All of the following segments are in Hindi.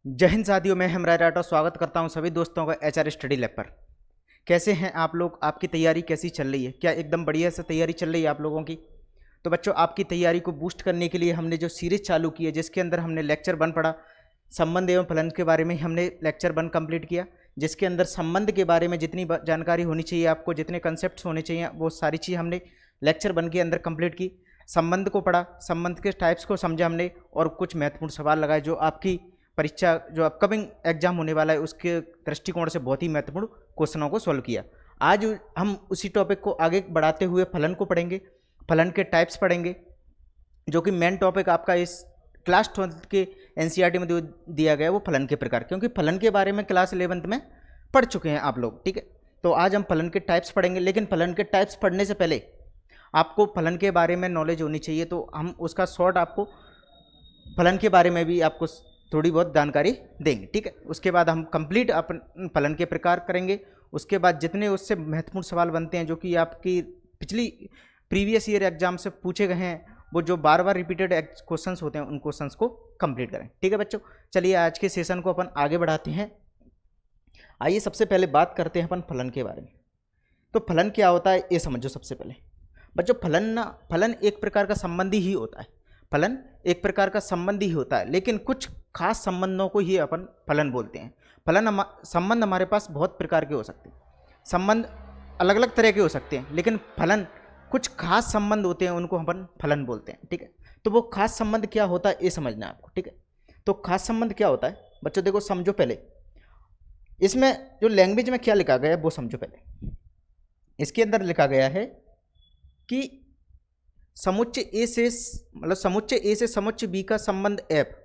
जय हिंद साथियों, मैं हेमराज राठौर स्वागत करता हूं सभी दोस्तों का एचआर स्टडी लैब पर। कैसे हैं आप लोग? आपकी तैयारी कैसी चल रही है? क्या एकदम बढ़िया से तैयारी चल रही है आप लोगों की? तो बच्चों, आपकी तैयारी को बूस्ट करने के लिए हमने जो सीरीज चालू की है, जिसके अंदर हमने लेक्चर 1 पढ़ा, संबंध एवं फलन के बारे में हमने लेक्चर 1 कंप्लीट किया, जिसके अंदर संबंध के बारे में जितनी जानकारी होनी चाहिए आपको, जितने कंसेप्ट होने चाहिए, वो सारी चीज़ हमने लेक्चर 1 के अंदर कंप्लीट की। संबंध को पढ़ा, संबंध के टाइप्स को समझा हमने, और कुछ महत्वपूर्ण सवाल लगाए जो आपकी परीक्षा, जो अपकमिंग एग्जाम होने वाला है, उसके दृष्टिकोण से बहुत ही महत्वपूर्ण क्वेश्चनों को सॉल्व किया। आज हम उसी टॉपिक को आगे बढ़ाते हुए फलन को पढ़ेंगे, फलन के टाइप्स पढ़ेंगे, जो कि मेन टॉपिक आपका इस क्लास 12 के एनसीईआरटी में दिया गया है, वो फलन के प्रकार, क्योंकि फलन के बारे में क्लास 11 में पढ़ चुके हैं आप लोग, ठीक है। तो आज हम फलन के टाइप्स पढ़ेंगे, लेकिन फलन के टाइप्स पढ़ने से पहले आपको फलन के बारे में नॉलेज होनी चाहिए, तो हम उसका शॉर्ट आपको फलन के बारे में भी आपको थोड़ी बहुत जानकारी देंगे, ठीक है। उसके बाद हम कंप्लीट अपन फलन के प्रकार करेंगे। उसके बाद जितने उससे महत्वपूर्ण सवाल बनते हैं, जो कि आपकी पिछली प्रीवियस ईयर एग्जाम से पूछे गए हैं, वो जो बार बार रिपीटेड क्वेश्चंस होते हैं, उन क्वेश्चंस को कंप्लीट करें, ठीक है बच्चों। चलिए आज के सेशन को अपन आगे बढ़ाते हैं। आइए सबसे पहले बात करते हैं अपन फलन के बारे में। तो फलन क्या होता है ये समझो सबसे पहले बच्चों। फलन एक प्रकार का संबंधी ही होता है। फलन एक प्रकार का संबंधी ही होता है, लेकिन कुछ खास संबंधों को ही अपन फलन बोलते हैं। संबंध हमारे पास बहुत प्रकार के हो सकते हैं, संबंध अलग अलग तरह के हो सकते हैं, लेकिन फलन कुछ खास संबंध होते हैं, उनको अपन फलन बोलते हैं, ठीक है। तो वो खास संबंध क्या होता है ये समझना है आपको, ठीक है। तो खास संबंध क्या होता है बच्चों, देखो समझो पहले, इसमें जो लैंग्वेज में क्या लिखा गया है वो समझो पहले। इसके अंदर लिखा गया है कि समुच्चय ए से, मतलब समुच्चय ए से समुच्चय बी का संबंध एफ,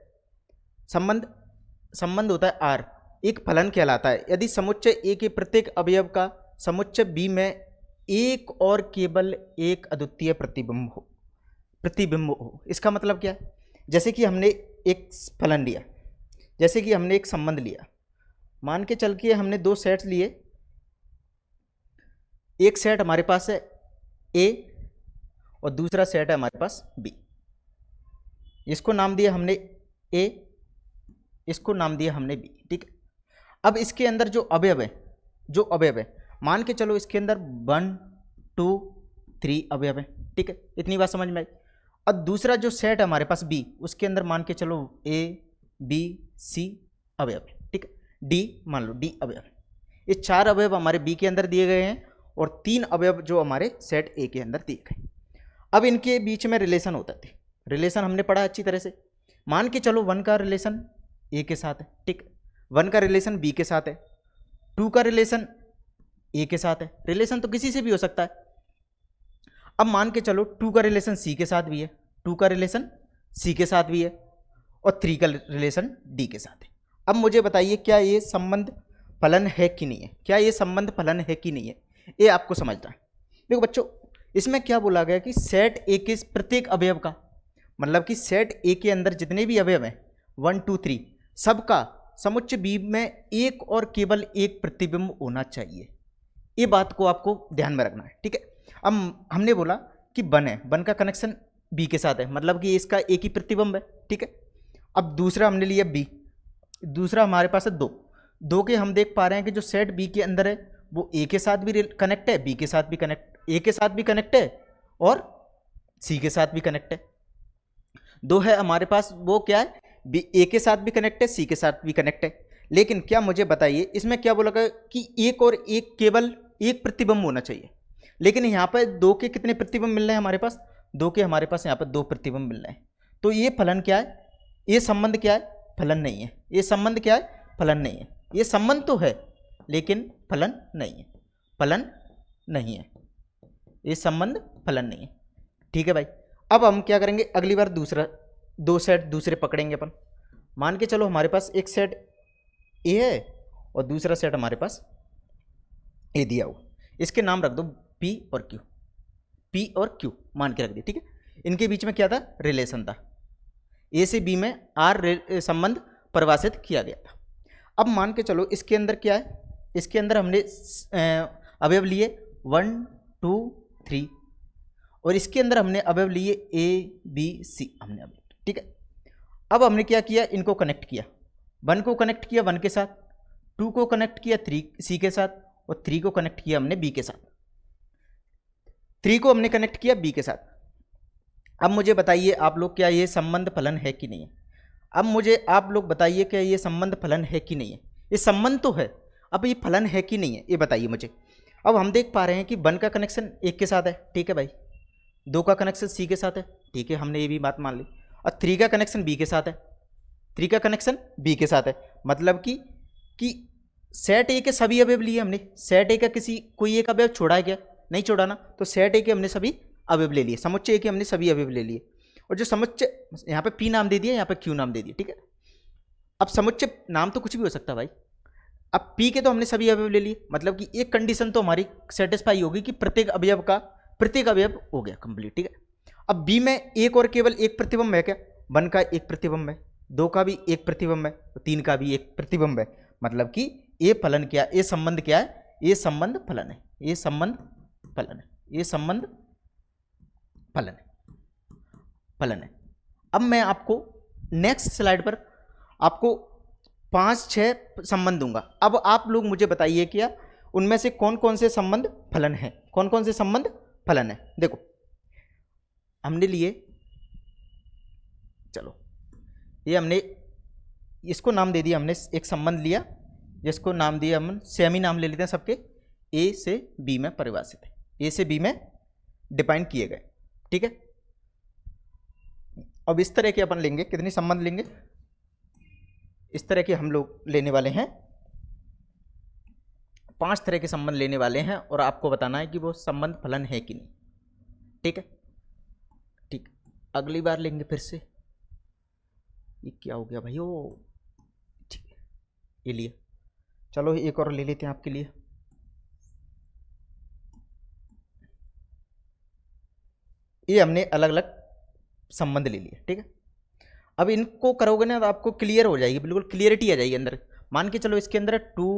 संबंध होता है आर, एक फलन कहलाता है यदि समुच्चय ए के प्रत्येक अवयव का समुच्चय बी में एक और केवल एक अद्वितीय प्रतिबिंब हो। इसका मतलब क्या है? जैसे कि हमने एक फलन लिया, जैसे कि हमने एक संबंध लिया, मान के चल के हमने दो सेट्स लिए। एक सेट हमारे पास है ए और दूसरा सेट है हमारे पास बी। इसको नाम दिया हमने ए, इसको नाम दिया हमने बी, ठीक है। अब इसके अंदर जो अवयव है, मान के चलो इसके अंदर 1 2 3 अवयव है, ठीक है। इतनी बात समझ में आई। और दूसरा जो सेट है हमारे पास बी, उसके अंदर मान के चलो ए बी सी अवयव है, ठीक है। डी मान लो डी अवयव है। ये 4 अवयव हमारे बी के अंदर दिए गए हैं और 3 अवयव जो हमारे सेट ए के अंदर दिए गए। अब इनके बीच में रिलेशन होता है, रिलेशन हमने पढ़ा अच्छी तरह से। मान के चलो 1 का रिलेशन ए के साथ है, ठीक, 1 का रिलेशन बी के साथ है, 2 का रिलेशन ए के साथ है। रिलेशन तो किसी से भी हो सकता है। अब मान के चलो 2 का रिलेशन सी के साथ भी है, 2 का रिलेशन सी के साथ भी है, और 3 का रिलेशन डी के साथ है। अब मुझे बताइए, क्या ये संबंध फलन है कि नहीं है? क्या ये संबंध फलन है कि नहीं है, ये आपको समझना है। देखो बच्चों, इसमें क्या बोला गया कि सेट ए के प्रत्येक अवयव का, मतलब कि सेट ए के अंदर जितने भी अवयव हैं 1 2 3, सबका समुच्चय बी में एक और केवल एक प्रतिबिंब होना चाहिए। ये बात को आपको ध्यान में रखना है, ठीक है। अब हमने बोला कि 1 है, 1 का कनेक्शन बी के साथ है, मतलब कि इसका एक ही प्रतिबिंब है, ठीक है। अब दूसरा हमने लिया बी, दूसरा हमारे पास है 2 के हम देख पा रहे हैं कि जो सेट बी के अंदर है वो ए के साथ भी कनेक्ट है, बी के साथ भी कनेक्ट, ए के साथ भी कनेक्ट है और सी के साथ भी कनेक्ट है। 2 है हमारे पास, वो क्या है, बी ए के साथ भी कनेक्ट है, सी के साथ भी कनेक्ट है। लेकिन क्या मुझे बताइए, इसमें क्या बोला गया कि एक और एक केवल एक प्रतिबिंब होना चाहिए। लेकिन यहाँ पर 2 के कितने प्रतिबिंब मिल रहे हैं हमारे पास? 2 के हमारे पास यहाँ पर 2 प्रतिबिंब मिल रहे हैं। तो ये फलन क्या है? ये संबंध क्या है? फलन नहीं है। ये संबंध क्या है? फलन नहीं है। ये संबंध तो है लेकिन फलन नहीं है, फलन नहीं है, ये संबंध फलन नहीं है, ठीक है भाई। अब हम क्या करेंगे, अगली बार दो सेट दूसरे पकड़ेंगे अपन। मान के चलो हमारे पास एक सेट ए है और दूसरा सेट हमारे पास ए दिया हुआ, इसके नाम रख दो पी और क्यू, पी और क्यू मान के रख दिया, ठीक है। इनके बीच में क्या था? रिलेशन था, ए से बी में आर संबंध परिभाषित किया गया था। अब मान के चलो इसके अंदर क्या है, इसके अंदर हमने अवयव लिए 1 2 3 और इसके अंदर हमने अवयव लिए ए बी सी, हमने अवयव, ठीक है। अब हमने क्या किया, इनको कनेक्ट किया, 1 को कनेक्ट किया 1 के साथ, 2 को कनेक्ट किया 3 सी के साथ, और 3 को कनेक्ट किया हमने बी के साथ। 3 को हमने कनेक्ट किया बी के साथ। अब मुझे बताइए आप लोग, क्या ये संबंध फलन है कि नहीं है? अब मुझे आप लोग बताइए क्या ये संबंध फलन है कि नहीं है? ये संबंध तो है, अब ये फलन है कि नहीं है ये बताइए मुझे। अब हम देख पा रहे हैं कि 1 का कनेक्शन 1 के साथ है, ठीक है भाई, 2 का कनेक्शन सी के साथ है, ठीक है, हमने ये भी बात मान ली, और 3 का कनेक्शन बी के साथ है, 3 का कनेक्शन बी के साथ है, मतलब कि सेट ए के सभी अवयव लिए हमने। सेट ए का कोई एक अवयव छोड़ा है क्या? नहीं छोड़ा ना, तो सेट ए के हमने सभी अवयव ले लिए, समुच्चय ए के हमने सभी अवयव ले लिए, और जो समुच्चय यहाँ पे पी नाम दे दिया, यहाँ पे क्यू नाम दे दिया, ठीक है। अब समुच्चय नाम तो कुछ भी हो सकता है भाई। अब पी के तो हमने सभी अवयव ले लिए, मतलब कि एक कंडीशन तो हमारी सेटिस्फाई होगी कि प्रत्येक अवयव हो गया कंप्लीट, ठीक है। अब बी में एक और केवल एक प्रतिबिंब है क्या? 1 का एक प्रतिबिंब है, 2 का भी एक प्रतिबिंब है, 3 का भी एक प्रतिबिंब है, मतलब कि ये फलन क्या, ये संबंध क्या है? ये संबंध फलन है, ये संबंध फलन है, ये संबंध फलन है। अब मैं आपको नेक्स्ट स्लाइड पर आपको 5-6 संबंध दूंगा। अब आप लोग मुझे बताइए क्या उनमें से कौन कौन से संबंध फलन है, कौन कौन से संबंध फलन है। देखो हमने लिए, चलो ये हमने इसको नाम दे दिया, हमने एक संबंध लिया जिसको नाम दिया हम सेमी नाम ले लेते हैं सबके, ए से बी में परिभाषित है, ए से बी में डिफाइन किए गए, ठीक है। अब इस तरह के अपन लेंगे, कितने संबंध लेंगे? इस तरह के हम लोग लेने वाले हैं, 5 तरह के संबंध लेने वाले हैं, और आपको बताना है कि वो संबंध फलन है कि नहीं, ठीक है। ठीक, अगली बार लेंगे फिर से। ये क्या हो गया भाई? ओ ठीक है, ये लिए, चलो एक और ले लेते हैं आपके लिए। ये हमने अलग अलग संबंध ले लिए, ठीक है। अब इनको करोगे ना तो आपको क्लियर हो जाएगी, बिल्कुल क्लियरिटी आ जाएगी अंदर। मान के चलो इसके अंदर है 2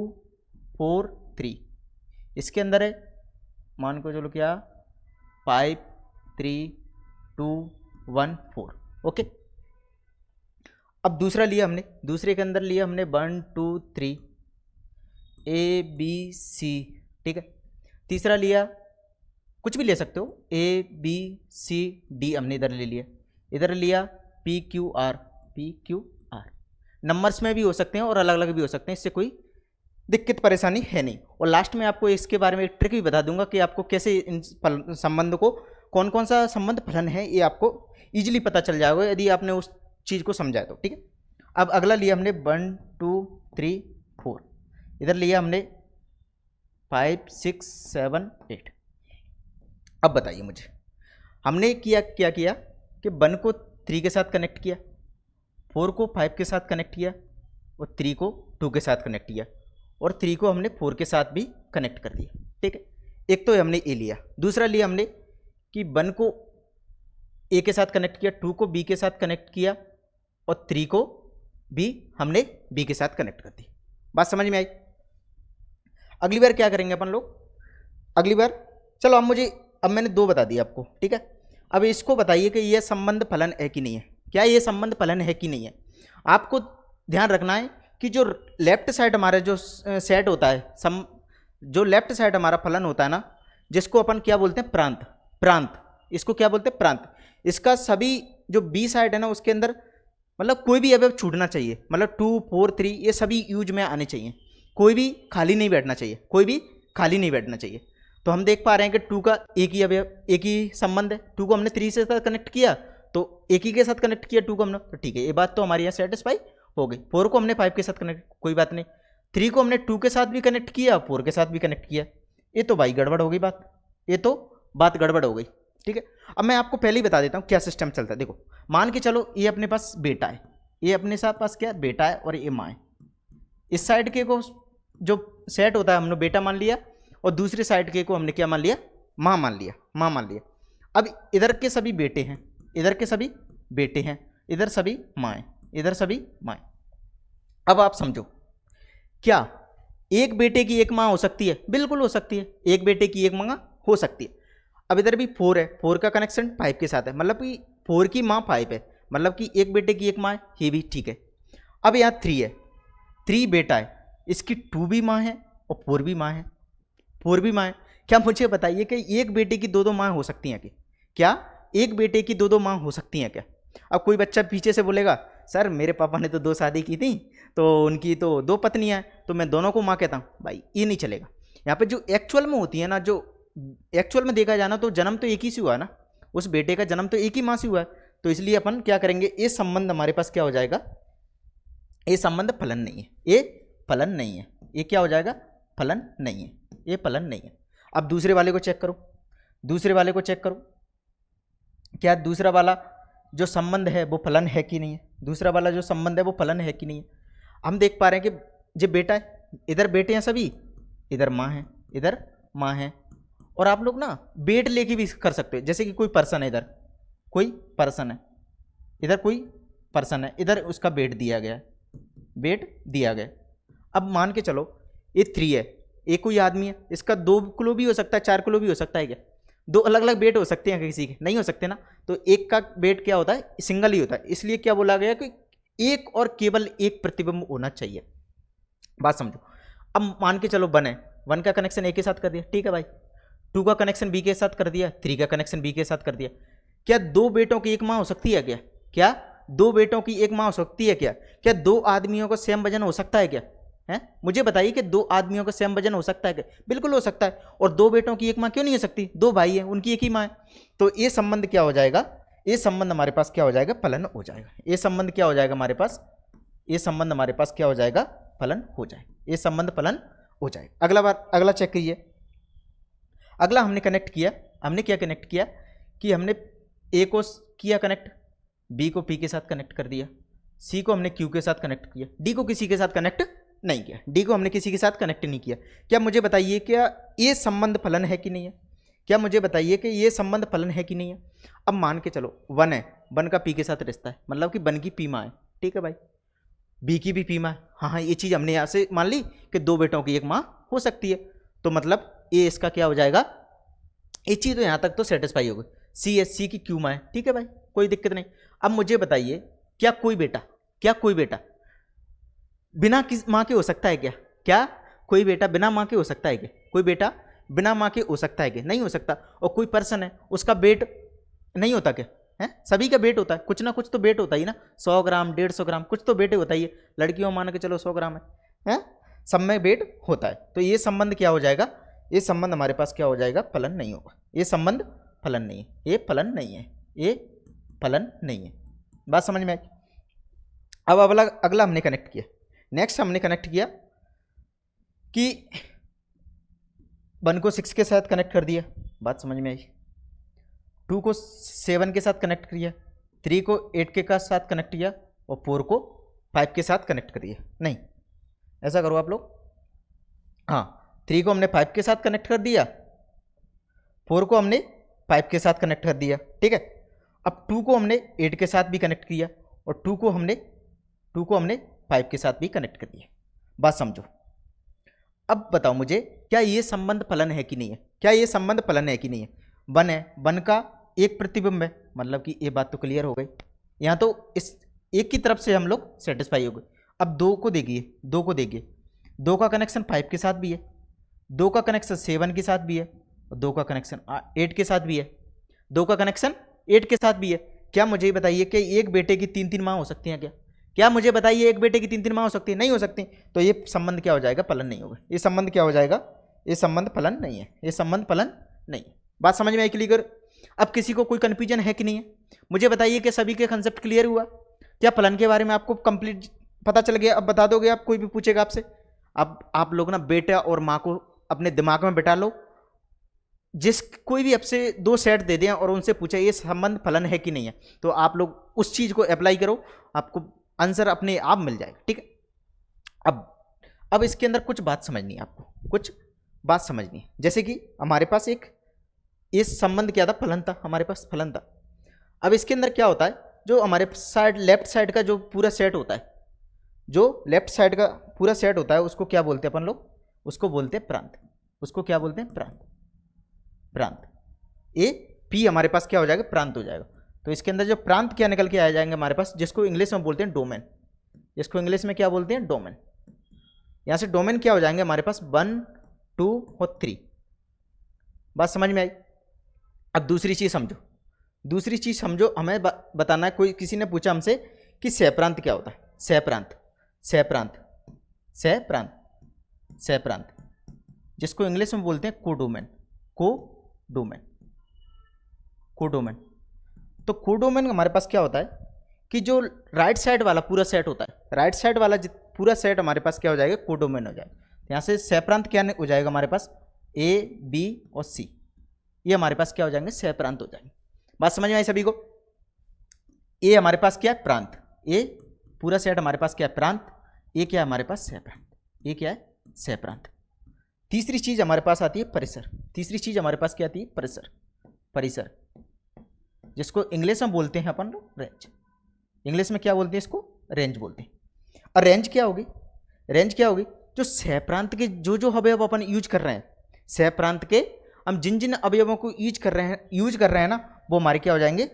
4 3, इसके अंदर है मान को चलो क्या 5 3 2 1 4, ओके। अब दूसरा लिया हमने, दूसरे के अंदर लिया हमने 1 2 3 ए बी सी, ठीक है। तीसरा लिया, कुछ भी ले सकते हो, ए बी सी डी हमने इधर ले लिया, इधर लिया पी क्यू आर, नंबर्स में भी हो सकते हैं और अलग अलग भी हो सकते हैं, इससे कोई दिक्कत परेशानी है नहीं। और लास्ट में आपको इसके बारे में एक ट्रिक भी बता दूंगा कि आपको कैसे इन संबंध को, कौन कौन सा संबंध फलन है, ये आपको इजीली पता चल जाएगा यदि आपने उस चीज़ को समझा है तो, ठीक है। अब अगला लिया हमने 1 2 3 4, इधर लिया हमने 5 6 7 8। अब बताइए मुझे, हमने क्या किया कि 1 को 3 के साथ कनेक्ट किया, 4 को 5 के साथ कनेक्ट किया, और 3 को 2 के साथ कनेक्ट किया, और 3 को हमने 4 के साथ भी कनेक्ट कर दिया, ठीक है। एक तो हमने ए लिया, दूसरा लिया हमने कि 1 को ए के साथ कनेक्ट किया, 2 को बी के साथ कनेक्ट किया, और 3 को भी हमने बी के साथ कनेक्ट कर दी। बात समझ में आई? अगली बार क्या करेंगे अपन लोग, अगली बार चलो अब मैंने 2 बता दिया आपको, ठीक है। अब इसको बताइए कि यह संबंध फलन है कि नहीं है, क्या ये संबंध फलन है कि नहीं है। आपको ध्यान रखना है कि जो लेफ्ट साइड हमारा जो सेट होता है, जो लेफ्ट साइड हमारा फलन होता है ना, जिसको अपन क्या बोलते हैं प्रांत, इसको क्या बोलते हैं प्रांत। इसका सभी जो बी साइड है ना उसके अंदर मतलब कोई भी अवयव छूटना चाहिए, मतलब 2 4 3 ये सभी यूज में आने चाहिए, कोई भी खाली नहीं बैठना चाहिए, तो हम देख पा रहे हैं कि 2 का एक ही संबंध है, 2 को हमने 3 से साथ कनेक्ट किया तो एक ही के साथ कनेक्ट किया 2 को हमने, तो ठीक है, ये बात तो हमारी यहाँ सेटिस्फाई हो गई। 4 को हमने 5 के साथ कनेक्ट, कोई बात नहीं। 3 को हमने 2 के साथ भी कनेक्ट किया, 4 के साथ भी कनेक्ट किया, ये तो भाई गड़बड़ हो गई बात, ये तो बात गड़बड़ हो गई, ठीक है। अब मैं आपको पहले ही बता देता हूँ क्या सिस्टम चलता है। देखो मान के चलो ये अपने पास बेटा है, ये अपने साथ पास क्या बेटा है और ये माँ है। इस साइड के को जो सेट होता है हमने बेटा मान लिया, और दूसरे साइड के को हमने क्या मान लिया, माँ मान लिया। अब इधर के सभी बेटे हैं, इधर सभी माँ। अब आप समझो, क्या एक बेटे की एक माँ हो सकती है? बिल्कुल हो सकती है, एक बेटे की एक माँ हो सकती है। अब इधर भी 4 है, 4 का कनेक्शन 5 के साथ है, मतलब कि 4 की माँ 5 है, मतलब कि एक बेटे की एक माँ है, ये भी ठीक है। अब यहाँ 3 है, 3 बेटा है, इसकी 2 भी माँ है और 4 भी माँ है, 4 भी माँ है। क्या मुझे बताइए कि एक बेटे की 2 माँ हो सकती हैं क्या? एक बेटे की 2 माँ हो सकती हैं क्या? अब कोई बच्चा पीछे से बोलेगा सर मेरे पापा ने तो 2 शादी की थी, तो उनकी तो 2 पत्नियां हैं, तो मैं दोनों को माँ कहता हूँ। भाई ये नहीं चलेगा। यहाँ पे जो एक्चुअल में होती है ना, जो एक्चुअल में देखा जाना तो जन्म तो एक ही से हुआ ना, उस बेटे का जन्म तो एक ही माँ से हुआ है, तो इसलिए अपन क्या करेंगे, ये संबंध हमारे पास क्या हो जाएगा, ये संबंध फलन नहीं है, ये फलन नहीं है, ये क्या हो जाएगा, फलन नहीं है, ये फलन नहीं है। अब दूसरे वाले को चेक करो, दूसरे वाले को चेक करो, क्या दूसरा वाला जो संबंध है वो फलन है कि नहीं है, दूसरा वाला जो संबंध है वो फलन है कि नहीं है। हम देख पा रहे हैं कि जो बेटा है, इधर बेटे हैं सभी, इधर माँ है, इधर माँ है, और आप लोग ना बेट लेके भी कर सकते हो, जैसे कि कोई पर्सन है, इधर कोई पर्सन है, इधर कोई पर्सन है, इधर उसका बेट दिया गया है, बेट दिया गया। अब मान के चलो ये 3 है, एक कोई आदमी है, इसका 2 किलो भी हो सकता है, 4 किलो भी हो सकता है। क्या 2 अलग अलग बेट हो सकते हैं किसी के? नहीं हो सकते ना। तो एक का बेट क्या होता है, सिंगल ही होता है, इसलिए क्या बोला गया कि एक और केवल एक प्रतिबिंब होना चाहिए। बात समझो। अब मान के चलो 1 है, 1 का कनेक्शन ए के साथ कर दिया, ठीक है भाई, 2 का कनेक्शन बी के साथ कर दिया, 3 का कनेक्शन बी के साथ कर दिया। क्या 2 बेटों की एक माँ हो सकती है क्या? क्या 2 बेटों की एक माँ हो सकती है क्या? क्या 2 आदमियों का सेम वजन हो सकता है क्या? है, मुझे बताइए कि 2 आदमियों का सेम वजन हो सकता है क्या? बिल्कुल हो सकता है। और 2 बेटों की एक माँ क्यों नहीं हो सकती? 2 भाई है, उनकी एक ही माँ है। तो ये संबंध क्या हो जाएगा, ये संबंध हमारे पास क्या हो जाएगा, फलन हो जाएगा। ये संबंध क्या हो जाएगा हमारे पास, ये संबंध हमारे पास क्या हो जाएगा, फलन हो जाएगा, ये संबंध फलन हो जाएगा। अगला चेक करिए। अगला हमने कनेक्ट किया, हमने क्या कनेक्ट किया कि हमने ए को किया कनेक्ट, बी को पी के साथ कनेक्ट कर दिया, सी को हमने क्यू के साथ कनेक्ट किया, डी को किसी के साथ कनेक्ट नहीं किया, डी को हमने किसी के साथ कनेक्ट नहीं किया। क्या मुझे बताइए क्या ये संबंध फलन है कि नहीं है? क्या मुझे बताइए कि ये संबंध फलन है कि नहीं है? अब मान के चलो 1 है, 1 का पी के साथ रिश्ता है, मतलब कि 1 की पी माँ है, ठीक है भाई, बी की भी पी माँ है। हाँ, ये चीज़ हमने यहाँ से मान ली कि 2 बेटों की एक माँ हो सकती है, तो मतलब ये इसका क्या हो जाएगा, ये चीज़ तो यहाँ तक तो सेटिस्फाई हो गई। सी है, सी की क्यू माँ है, ठीक है भाई, कोई दिक्कत नहीं। अब मुझे बताइए क्या कोई बेटा बिना किस माँ के हो सकता है क्या? क्या कोई बेटा बिना माँ के हो सकता है क्या? कोई बेटा बिना माँ के हो सकता है क्या? नहीं हो सकता। और कोई पर्सन है, उसका वेट नहीं होता क्या? है, सभी का वेट होता है, कुछ ना कुछ तो वेट होता ही ना, 100 ग्राम 150 ग्राम कुछ तो वेट होता ही है। लड़कियों मान के चलो 100 ग्राम है, सब में वेट होता है। तो ये संबंध क्या हो जाएगा, ये संबंध हमारे पास क्या हो जाएगा, फलन नहीं होगा। ये संबंध फलन नहीं है, ये फलन नहीं है, ये फलन नहीं है। बात समझ में आई? अब अगला हमने कनेक्ट किया, नेक्स्ट हमने कनेक्ट किया कि 1 को 6 के साथ कनेक्ट कर दिया, बात समझ में आई। 2 को 7 के साथ कनेक्ट किया, 3 को 8 के साथ कनेक्ट किया, और 4 को 5 के साथ कनेक्ट कर दिया। नहीं, ऐसा करो आप लोग, हाँ, 3 को हमने 5 के साथ कनेक्ट कर दिया, 4 को हमने 5 के साथ कनेक्ट कर दिया, ठीक है। अब 2 को हमने 8 के साथ भी कनेक्ट किया, और 2 को हमने 5 के साथ भी कनेक्ट कर दिया। बात समझो। अब बताओ मुझे, क्या ये संबंध फलन है कि नहीं है? क्या ये संबंध फलन है कि नहीं है? 1 है, 1 का एक प्रतिबिंब है, मतलब कि ये बात तो क्लियर हो गई। यहाँ तो इस एक की तरफ से हम लोग सेटिस्फाई हो गए। अब 2 को देखिए, 2 का कनेक्शन 5 के साथ भी है, 2 का कनेक्शन 7 के साथ भी है, और 2 का कनेक्शन 8 के साथ भी है, 2 का कनेक्शन 8 के साथ भी है। क्या मुझे बताइए कि एक बेटे की 3-3 माँ हो सकती हैं क्या? क्या मुझे बताइए एक बेटे की 3-3 माँ हो सकती है? नहीं हो सकती। तो ये संबंध क्या हो जाएगा, फलन नहीं होगा। ये संबंध क्या हो जाएगा, ये संबंध फलन नहीं है, ये संबंध फलन नहीं है। बात समझ में आई क्लियर? अब किसी को कोई कन्फ्यूजन है कि नहीं है? मुझे बताइए कि सभी के कंसेप्ट क्लियर हुआ? क्या फलन के बारे में आपको कंप्लीट पता चल गया? अब बता दोगे आप, कोई भी पूछेगा आपसे। अब आप लोग ना बेटा और माँ को अपने दिमाग में बैठा लो, जिस कोई भी आपसे 2 सेट दे दें और उनसे पूछे ये संबंध फलन है कि नहीं है, तो आप लोग उस चीज़ को अप्लाई करो, आपको आंसर अपने आप मिल जाएगा, ठीक है। अब इसके अंदर कुछ बात समझनी है आपको, कुछ बात समझनी है। जैसे कि हमारे पास एक ये संबंध क्या था, फलन था, हमारे पास फलन था। अब इसके अंदर क्या होता है, जो हमारे साइड लेफ्ट साइड का जो पूरा सेट होता है, जो लेफ्ट साइड का पूरा सेट होता है, उसको क्या बोलते हैं अपन लोग? उसको बोलते हैं प्रांत। उसको क्या बोलते हैं? प्रांत। प्रांत। ए पी हमारे पास क्या हो जाएगा, प्रांत हो जाएगा। तो इसके अंदर जो प्रांत क्या निकल के आ जाएंगे हमारे पास, जिसको इंग्लिश में बोलते हैं डोमेन, जिसको इंग्लिश में क्या बोलते हैं, डोमेन। यहाँ से डोमेन क्या हो जाएंगे हमारे पास 1 2 और 3। बात समझ में आई। अब दूसरी चीज़ समझो, दूसरी चीज़ समझो, हमें बताना है, कोई किसी ने पूछा हमसे कि सहप्रांत क्या होता है। सहप्रांत, सहप्रांत, सहप्रांत, सहप्रांत, जिसको इंग्लिश में बोलते हैं कोडोमेन, कोडोमेन, कोडोमेन। तो कोडोमेन हमारे पास क्या होता है कि जो राइट साइड वाला पूरा सेट होता है, राइट साइड वाला पूरा सेट हमारे पास क्या हो जाएगा, कोडोमेन हो जाएगा। यहाँ से सहप्रांत क्या हो जाएगा हमारे पास, ए बी और सी, ये हमारे पास क्या हो जाएंगे, सहप्रांत हो जाएंगे। बात समझ में आई सभी को। ए हमारे पास क्या है, प्रांत, ए पूरा सेट हमारे पास क्या है, प्रांत, ए क्या है हमारे पास, सहप्रांत, ये क्या है, सहप्रांत। तीसरी चीज हमारे पास आती है परिसर, तीसरी चीज हमारे पास क्या आती है, परिसर, परिसर, जिसको इंग्लिश में बोलते हैं अपन रेंज। इंग्लिश में क्या बोलते हैं इसको, रेंज बोलते हैं। और रेंज क्या होगी, रेंज क्या होगी, जो सहप्रांत के जो जो अवयव अपन यूज कर रहे हैं, सहप्रांत के हम जिन जिन अवयवों को यूज कर रहे हैं ना, वो हमारे क्या हो जाएंगे,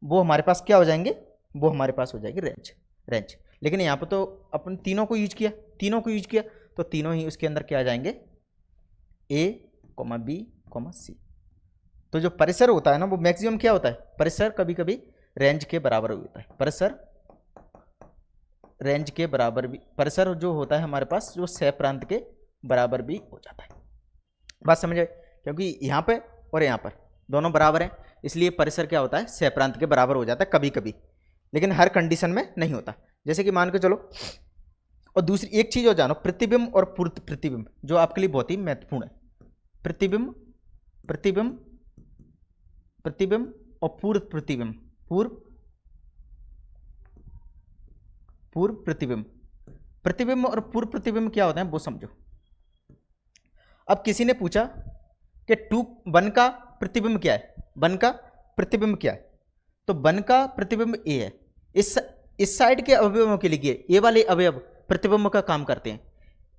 वो हमारे पास क्या हो जाएंगे, वो हमारे पास हो जाएगी रेंज, रेंज। लेकिन यहाँ पर तो अपन तीनों को यूज किया, तीनों को यूज किया, तो तीनों ही उसके अंदर क्या आ जाएंगे, ए कॉमा बी कॉमा सी। तो जो परिसर होता है ना, वो मैक्सिमम क्या होता है, परिसर कभी कभी रेंज के बराबर होता है, परिसर रेंज के बराबर भी, परिसर जो होता है हमारे पास जो सहप्रांत के बराबर भी हो जाता है। बात समझे, क्योंकि यहाँ पे और यहाँ पर दोनों बराबर हैं, इसलिए परिसर क्या होता है, सहप्रांत के बराबर हो जाता है कभी कभी, लेकिन हर कंडीशन में नहीं होता। जैसे कि मान के चलो, और दूसरी एक चीज और जानो, प्रतिबिंब और पूर्व प्रतिबिंब जो आपके लिए बहुत ही महत्वपूर्ण है। प्रतिबिंब, प्रतिबिंब, प्रतिबिंब और पूर्व प्रतिबिंब, पूर्व प्रतिबिंब, प्रतिबिंब और पूर्व प्रतिबिंब क्या होते हैं वो समझो। अब किसी ने पूछा कि 1 का प्रतिबिंब क्या है, 1 का प्रतिबिंब क्या है, तो 1 का प्रतिबिंब ए है। इस साइड के अवयवों के लिए ए वाले अवयव प्रतिबिंब का काम करते हैं,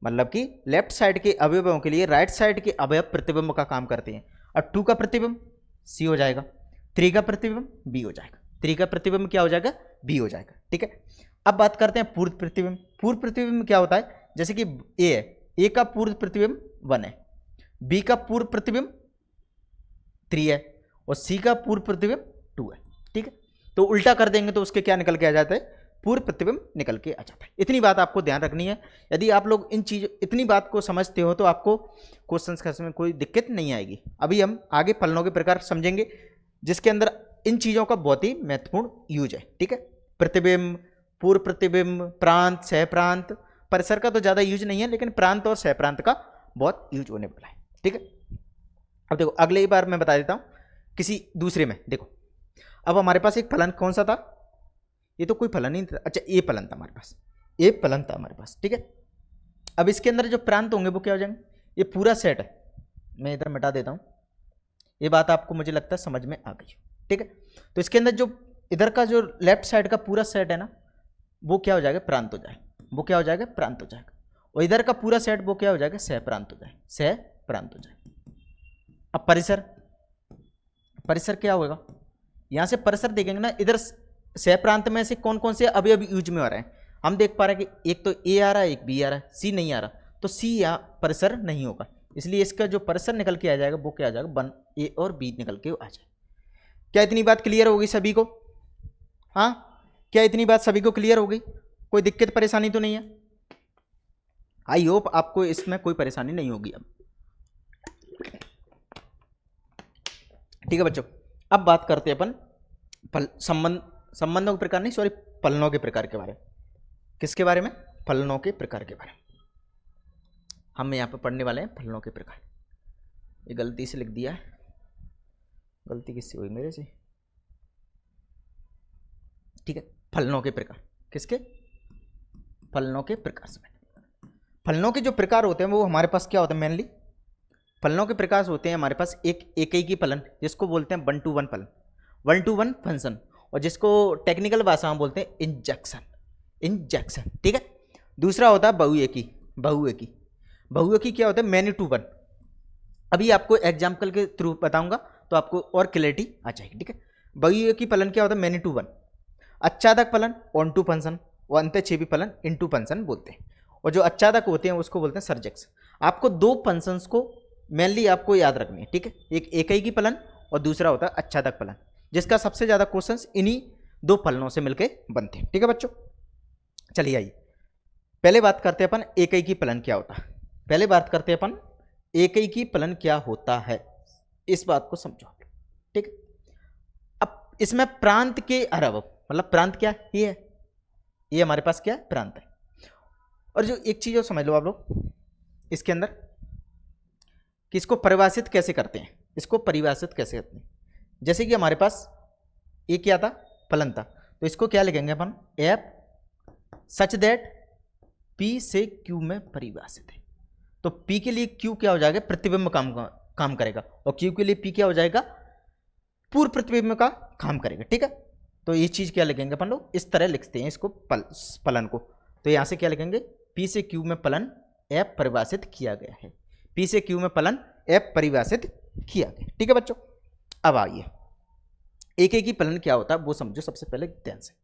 मतलब कि लेफ्ट साइड के अवयवों के लिए राइट साइड के अवयव प्रतिबिंब का काम करते हैं। और 2 का प्रतिबिंब सी हो जाएगा, 3 का प्रतिबिंब बी हो जाएगा, 3 का प्रतिबिंब क्या हो जाएगा, बी हो जाएगा। ठीक है, अब बात करते हैं पूर्व प्रतिबिंब। पूर्व प्रतिबिंब क्या होता है, जैसे कि ए है, ए का पूर्व प्रतिबिंब 1 है, बी का पूर्व प्रतिबिंब 3 है और सी का पूर्व प्रतिबिंब 2 है। ठीक है, तो उल्टा कर देंगे तो उसके क्या निकल के आ जाता है, पूर्व प्रतिबिंब निकल के आ जाता है। इतनी बात आपको ध्यान रखनी है। यदि आप लोग इन चीज़ों इतनी बात को समझते हो तो आपको क्वेश्चंस करने में कोई दिक्कत नहीं आएगी। अभी हम आगे फलनों के प्रकार समझेंगे, जिसके अंदर इन चीज़ों का बहुत ही महत्वपूर्ण यूज है। ठीक है, प्रतिबिंब, पूर्व प्रतिबिंब, प्रांत, सहप्रांत, परिसर का तो ज़्यादा यूज नहीं है, लेकिन प्रांत और सहप्रांत का बहुत यूज होने वाला है। ठीक है, अब देखो अगले बार मैं बता देता हूँ किसी दूसरे में। देखो अब हमारे पास एक फलन कौन सा था, ये तो कोई फलन नहीं था, अच्छा ए फलन था हमारे पास, ए फलन था हमारे पास। ठीक है, अब इसके अंदर जो प्रांत होंगे वो क्या हो जाएंगे, ये पूरा सेट है, मैं इधर मिटा देता हूँ। ये बात आपको मुझे लगता है समझ में आ गई। ठीक है, तो इसके अंदर जो इधर का जो लेफ्ट साइड का पूरा सेट है ना, वो क्या हो जाएगा, प्रांत हो जाएगा, वो क्या हो जाएगा, प्रांत हो जाएगा। और इधर का पूरा सेट वो क्या हो जाएगा, सहप्रांत हो जाएगा, सहप्रांत हो जाएगा। अब परिसर, परिसर क्या होगा, यहां से परिसर देखेंगे ना, इधर सहप्रांत में से कौन कौन से अवयव यूज में आ रहे हैं, हम देख पा रहे हैं कि एक तो ए आ रहा है, एक बी आ रहा है, सी नहीं आ रहा, तो सी या परिसर नहीं होगा, इसलिए इसका जो परिसर निकल के आ जाएगा वो क्या आ जाएगा, 1 ए और बी निकल के आ जाएगा। क्या इतनी बात क्लियर होगी सभी को, हाँ क्या इतनी बात सभी को क्लियर हो गई, कोई दिक्कत परेशानी तो नहीं है। आई होप आपको इसमें कोई परेशानी नहीं होगी अब। ठीक है बच्चों, अब बात करते हैं अपन संबंधों के प्रकार नहीं, सॉरी, फलनों के प्रकार के बारे में। किसके बारे में, फलनों के प्रकार के बारे में हम यहाँ पे पढ़ने वाले हैं, फलनों के प्रकार। ये गलती से लिख दिया है, गलती किससे हुई, मेरे से। ठीक है, फलनों के प्रकार, किसके, फलनों के प्रकार से। फलनों के जो प्रकार होते हैं वो हमारे पास क्या होता है, मेनली फलनों के प्रकार होते हैं हमारे पास एक ही फलन, जिसको बोलते हैं 1 to 1 फलन, 1 to 1 फंक्शन, और जिसको टेक्निकल भाषा में बोलते हैं इंजेक्शन, इंजेक्शन। ठीक है, दूसरा होता है बहुएकी, बहुएकी, बहुएकी क्या होता है, मैनी टू वन। अभी आपको एग्जाम्पल के थ्रू बताऊंगा तो आपको और क्लैरिटी आ जाएगी। ठीक है, बहुएकी फलन क्या होता है, मैनी टू वन। अच्छादक फलन 1 to फंक्शन, और अंत्यक्षेपी फलन इनटू फंक्शन बोलते हैं। और जो अच्छादक होते हैं उसको बोलते हैं सर्जक्स। आपको दो फंक्शंस को मेनली आपको याद रखनी है, ठीक है। एक एकैकी फलन और दूसरा होता है अच्छादक फलन, जिसका सबसे ज्यादा क्वेश्चंस इन्हीं दो फलनों से मिलके बनते हैं, ठीक है बच्चों। चलिए आइए पहले बात करते हैं अपन एकैकी फलन क्या होता है। पहले बात करते हैं अपन एकैकी फलन क्या होता है, इस बात को समझो, ठीक है। अब इसमें प्रांत के अरब, मतलब प्रांत क्या है, ये है, ये हमारे पास क्या है, प्रांत है। और जो एक चीज और समझ लो आप लोग इसके अंदर कि इसको परिभाषित कैसे करते हैं, इसको परिभाषित कैसे करते हैं। जैसे कि हमारे पास ये क्या था, फलन था, तो इसको क्या लिखेंगे अपन, एफ सच दैट पी से क्यू में परिभाषित है। तो पी के लिए क्यू क्या हो जाएगा, प्रतिबिंब काम करेगा, और क्यू के लिए पी क्या हो जाएगा, पूर्व प्रतिबिंब का काम करेगा, ठीक है। तो ये चीज क्या लिखेंगे अपन लोग, इस तरह लिखते हैं इसको फलन को। तो यहां से क्या लिखेंगे, पी से क्यू में फलन एफ परिभाषित किया गया है, पी से क्यू में फलन एफ परिभाषित किया गया, ठीक है बच्चों। अब आइए एकैकी फलन क्या होता है वो समझो सबसे पहले ध्यान से।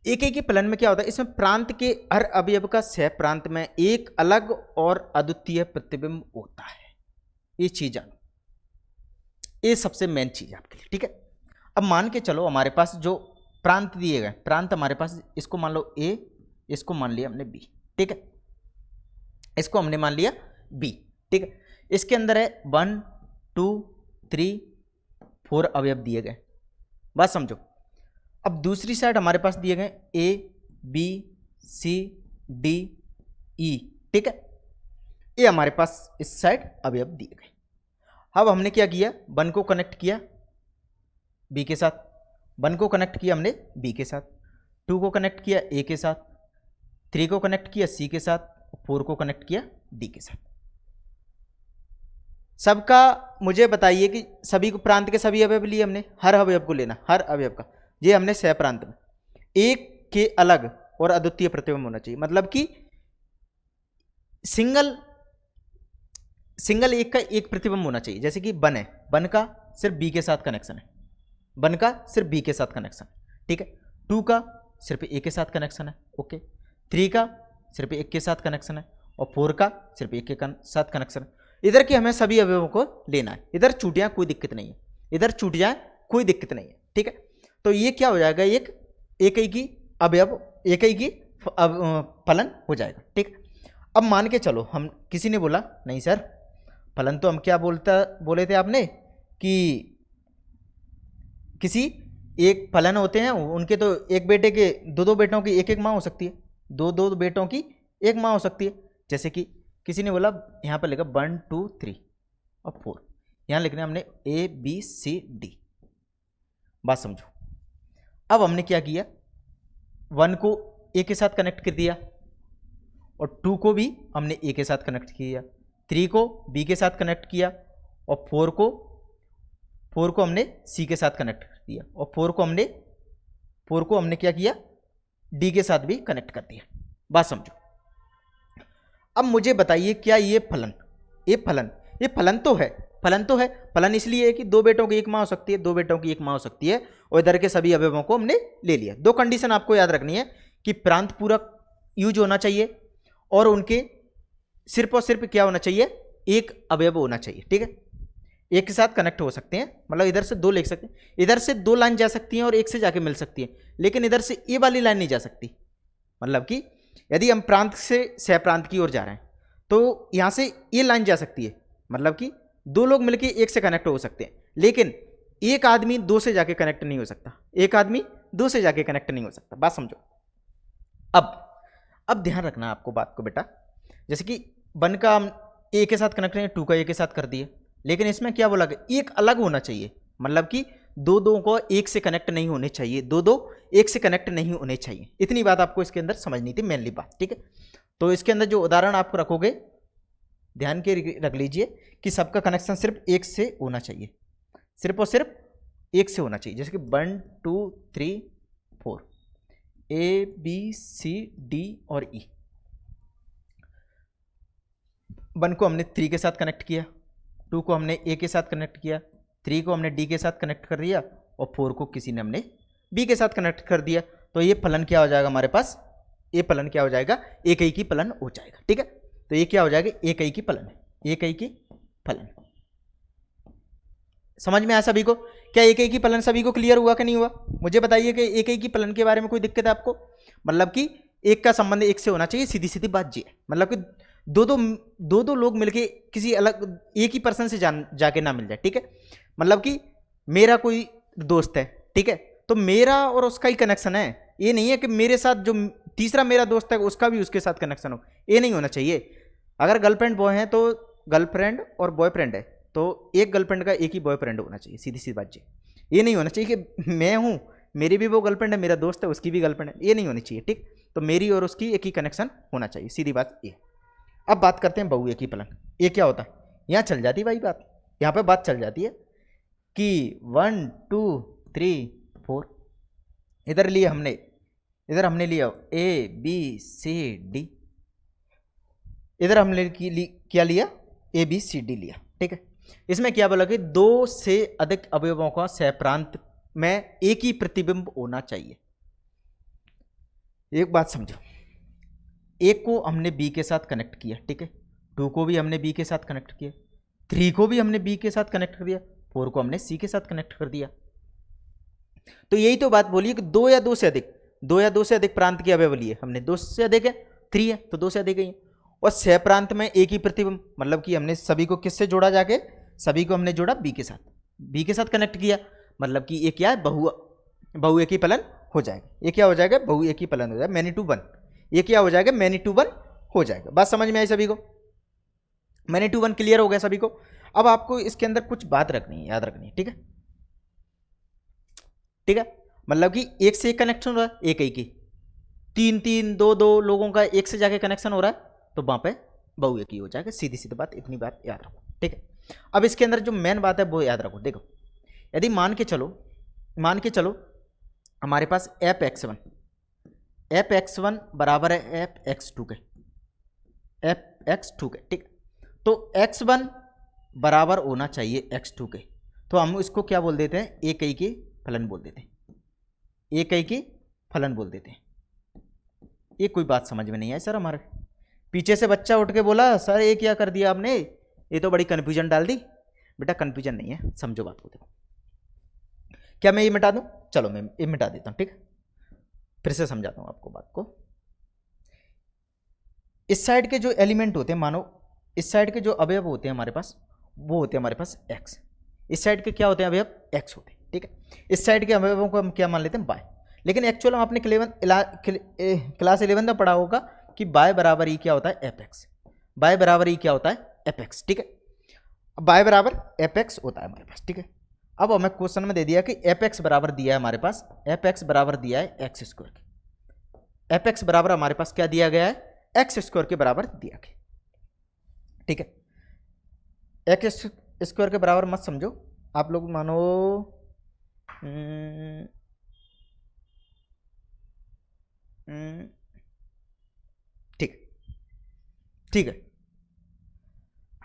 एकैकी फलन में क्या होता है, इसमें प्रांत के हर अवयव का सह प्रांत में एक अलग और अद्वितीय प्रतिबिंब होता है, ये चीज जानो, ये सबसे मेन चीज आपके लिए, ठीक है। अब मान के चलो हमारे पास जो प्रांत दिए गए, प्रांत हमारे पास, इसको मान लो ए, इसको मान लिया हमने बी, ठीक है, इसको हमने मान लिया बी, ठीक है। इसके अंदर है 1 2 3 4 अवयव दिए गए, बात समझो। अब दूसरी साइड हमारे पास दिए गए A B C D E, ठीक है, ये हमारे पास इस साइड अवयव दिए गए। अब हमने क्या किया, 1 को कनेक्ट किया बी के साथ, 1 को कनेक्ट किया हमने बी के साथ, 2 को कनेक्ट किया ए के साथ, 3 को कनेक्ट किया सी के साथ, 4 को कनेक्ट किया डी के साथ। सबका मुझे बताइए कि सभी को प्रांत के सभी अवयव लिए हमने, हर अवयव को लेना, हर अवयव का, ये हमने सह प्रांत में एक के अलग और अद्वितीय प्रतिबिंब होना चाहिए, मतलब कि सिंगल एक का एक प्रतिबिंब होना चाहिए। जैसे कि 1 है, 1 का सिर्फ बी के साथ कनेक्शन है, 1 का सिर्फ बी के साथ कनेक्शन, ठीक है। 2 का सिर्फ ए के साथ कनेक्शन है, ओके। 3 का सिर्फ एक के साथ कनेक्शन है, और 4 का सिर्फ एक के साथ कनेक्शन है। इधर के हमें सभी अवयवों को लेना है, इधर छूट जाए कोई दिक्कत नहीं है, इधर छूट जाए कोई दिक्कत नहीं है, ठीक है। तो ये क्या हो जाएगा, एक एकैकी अवयव, एकैकी फलन हो जाएगा, ठीक। अब मान के चलो, हम किसी ने बोला नहीं सर फलन तो हम क्या बोले थे आपने कि किसी एक फलन होते हैं उनके तो एक बेटे के दो बेटों की एक माँ हो सकती है, दो बेटों की एक माँ हो सकती है। जैसे कि किसी ने बोला, यहाँ पर लिखा 1 2 3 और 4, यहाँ लिखना हमने ए बी सी डी, बात समझो। अब हमने क्या किया, 1 को ए के साथ कनेक्ट कर दिया, और 2 को भी हमने ए के साथ कनेक्ट किया, 3 को बी के साथ कनेक्ट किया, और 4 को हमने सी के साथ कनेक्ट कर दिया, और 4 को हमने क्या किया, डी के साथ भी कनेक्ट कर दिया, बात समझो। अब मुझे बताइए क्या ये फलन तो है, फलन इसलिए है कि दो बेटों की एक माँ हो सकती है, दो बेटों की एक माँ हो सकती है, और इधर के सभी अवयवों को हमने ले लिया। दो कंडीशन आपको याद रखनी है कि प्रांत पूरक यूज होना चाहिए, और उनके सिर्फ और सिर्फ क्या होना चाहिए, एक अवयव होना चाहिए, ठीक है। एक के साथ कनेक्ट हो सकते हैं, मतलब इधर से 2 लिख सकते हैं, इधर से 2 लाइन जा सकती हैं और एक से जाके मिल सकती है, लेकिन इधर से ये वाली लाइन नहीं जा सकती। मतलब कि यदि हम प्रांत से सह प्रांत की ओर जा रहे हैं तो यहां से ये लाइन जा सकती है, मतलब कि 2 लोग मिलके एक से कनेक्ट हो सकते हैं, लेकिन एक आदमी 2 से जाके कनेक्ट नहीं हो सकता, एक आदमी 2 से जाके कनेक्ट नहीं हो सकता, बात समझो। अब ध्यान रखना आपको बात को बेटा, जैसे कि 1 का हम ए के साथ कनेक्ट नहीं, 2 का ए के साथ कर दिए, लेकिन इसमें क्या बोला गया, एक अलग होना चाहिए, मतलब कि दो को एक से कनेक्ट नहीं होने चाहिए, दो एक से कनेक्ट नहीं होने चाहिए। इतनी बात आपको इसके अंदर समझनी थी, मेनली बात, ठीक है। तो इसके अंदर जो उदाहरण आप रखोगे ध्यान के रख लीजिए कि सबका कनेक्शन सिर्फ एक से होना चाहिए, सिर्फ और सिर्फ एक से होना चाहिए। जैसे कि 1 2 3 4 ए बी सी डी और ई। 1 को हमने 3 के साथ कनेक्ट किया, 2 को हमने ए के साथ कनेक्ट किया, 3 को हमने डी के साथ कनेक्ट कर दिया, और 4 को किसी ने हमने बी के साथ कनेक्ट कर दिया। तो ये फलन क्या हो जाएगा हमारे पास, ये फलन क्या हो जाएगा, एक ही फलन हो जाएगा। ठीक है, तो ये क्या हो जाएगा, एक ही फलन है, एक ही फलन। समझ में आया सभी को? क्या एक ही फलन सभी को क्लियर हुआ कि नहीं हुआ? मुझे बताइए कि एक ही फलन के बारे में कोई दिक्कत है आपको? मतलब कि एक का संबंध एक से होना चाहिए, सीधी सीधी बात जी है। मतलब कि दो लोग मिलके किसी अलग एक ही पर्सन से जाके ना मिल जाए। ठीक है, मतलब कि मेरा कोई दोस्त है, ठीक है, तो मेरा और उसका ही कनेक्शन है, ये नहीं है कि मेरे साथ जो तीसरा मेरा दोस्त है उसका भी उसके साथ कनेक्शन हो, ये नहीं होना चाहिए। अगर गर्लफ्रेंड बॉय है तो गर्लफ्रेंड और बॉयफ्रेंड है तो एक गर्लफ्रेंड का एक ही बॉयफ्रेंड होना चाहिए, सीधी सी बात जी। ये नहीं होना चाहिए कि मैं हूँ, मेरी भी वो गर्लफ्रेंड है, मेरा दोस्त है उसकी भी गर्लफ्रेंड है, ये नहीं होनी चाहिए। ठीक, तो मेरी और उसकी एक ही कनेक्शन होना चाहिए, सीधी बात ये। अब बात करते हैं बहु एक ही फलन। ये क्या होता है? यहाँ चल जाती भाई बात, यहाँ पे बात चल जाती है कि 1 2 3 4, इधर हमने लिया ए बी सी डी, इधर हमने क्या लिया, ए बी सी डी लिया। ठीक है, इसमें क्या बोला कि 2 से अधिक अवयवों का सहप्रांत में एक ही प्रतिबिंब होना चाहिए। एक बात समझो, एक को हमने बी के साथ कनेक्ट किया, ठीक है, 2 को भी हमने बी के साथ कनेक्ट किया, 3 को भी हमने बी के साथ कनेक्ट कर दिया, 4 को हमने सी के साथ कनेक्ट कर दिया। तो यही तो बात बोली कि 2 या 2 से अधिक प्रांत के अवयव लिए हमने। 2 से अधिक है, 3 है तो 2 से अधिक है। और सह प्रांत में एक ही प्रतिबिंब, मतलब कि हमने सभी को किससे जोड़ा, जाके सभी को हमने जोड़ा बी के साथ कनेक्ट किया, मतलब कि ये क्या है, बहु एक ही फलन हो जाएगा। ये क्या हो जाएगा, बहु एक ही फलन हो जाएगा, मैनी टू वन। ये क्या हो जाएगा, मैनी टू वन हो जाएगा। बात समझ में आई सभी को? मैनी टू वन क्लियर हो गया सभी को? अब आपको इसके अंदर कुछ बात रखनी है, याद रखनी है। ठीक है, ठीक है, मतलब कि एक से एक कनेक्शन हो रहा है, एक ही 3 2 लोगों का एक से जाके कनेक्शन हो रहा है, तो वहां पे बहु एक ही हो जाएगा। सीधी सीधी बात, इतनी बात याद रखो। ठीक है, अब इसके अंदर जो मेन बात है वो याद रखो। देखो, यदि मान के चलो हमारे पास f(x1) बराबर है f(x2) के, ठीक, तो x1 बराबर होना चाहिए x2 के, तो हम इसको क्या बोल देते हैं, एक ही के फलन बोल देते हैं, एक ही के फलन बोल देते हैं। ये कोई बात समझ में नहीं आई सर? हमारे पीछे से बच्चा उठ के बोला सर ये क्या कर दिया आपने, ये तो बड़ी कन्फ्यूजन डाल दी। बेटा कन्फ्यूजन नहीं है, समझो बात को। देखो, क्या मैं ये मिटा दूं? चलो मैं ये मिटा देता हूं। ठीक, फिर से समझाता हूं आपको बात को। इस साइड के जो एलिमेंट होते हैं, मानो इस साइड के जो अवयव होते हैं हमारे पास, वो होते हैं हमारे पास x। इस साइड के क्या होते हैं, अवयव x होते हैं। ठीक है, इस साइड के अवयवों को हम क्या मान लेते हैं, y। लेकिन एक्चुअल में आपने क्लास 11 में पढ़ा होगा कि y बराबर ई क्या होता है, fx। y बराबर ई क्या होता है, fx। ठीक है, y बराबर fx होता है हमारे पास। ठीक है, अब हमें क्वेश्चन में दे दिया कि fx बराबर दिया है हमारे पास, fx बराबर दिया है x स्क्वायर के। fx बराबर हमारे पास क्या दिया गया है, x स्क्वायर के बराबर दिया गया। ठीक है, x स्क्वायर के बराबर मत समझो आप लोग, मानो ठीक है।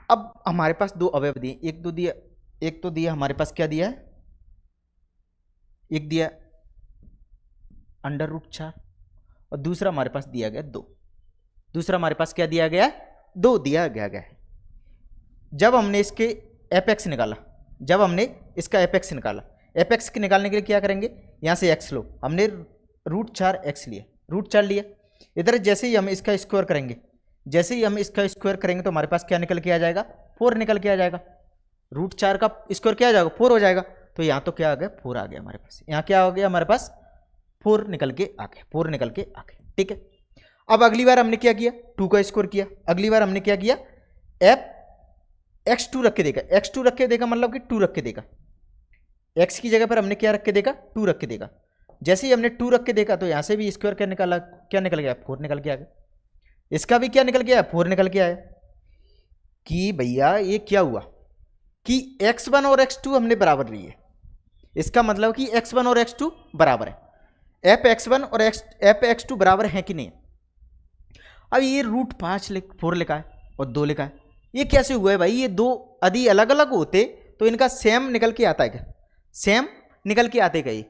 अब हमारे पास 2 अवयव दिए, एक तो दिया हमारे पास, क्या दिया है, एक दिया √4 और दूसरा हमारे पास दिया गया 2। दूसरा हमारे पास क्या दिया गया, 2 दिया गया है। जब हमने इसके fx निकाला, जब हमने इसका fx निकाला, fx के निकालने के लिए क्या करेंगे, यहाँ से x लो, हमने √4x लिया, √4 लिया। इधर जैसे ही हम इसका स्क्वायर करेंगे, तो हमारे पास क्या निकल के आ जाएगा, 4 निकल के आ जाएगा। √4 का स्क्वायर क्या आ जाएगा, 4 हो जाएगा। तो यहाँ तो क्या आ गया, 4 आ गया हमारे पास। यहाँ क्या हो गया हमारे पास, 4 निकल के आ गया। ठीक है, अब अगली बार हमने क्या किया, 2 का स्क्वायर किया। अगली बार हमने क्या किया, x2 रख के देखा, x2 रख के देखा मतलब कि 2 रख के देखा, x की जगह पर हमने क्या रख के देखा, 2 रख के देखा। जैसे ही हमने 2 रख के देखा तो यहाँ से भी स्क्वायर क्या निकला, क्या निकल गया, 4 निकल के आ गया। इसका भी क्या निकल गया, 4 निकल के आया। कि भैया ये क्या हुआ कि x1 और x2 हमने बराबर लिए है, इसका मतलब कि x1 और x2 बराबर है। fx1 और fx2 बराबर है कि नहीं। अब ये √4 लिखा है और 2 लिखा है, ये कैसे हुआ है भाई? ये 2 यदि अलग अलग होते तो इनका सेम निकल के आता है क्या, सेम निकल के आते क्या, ये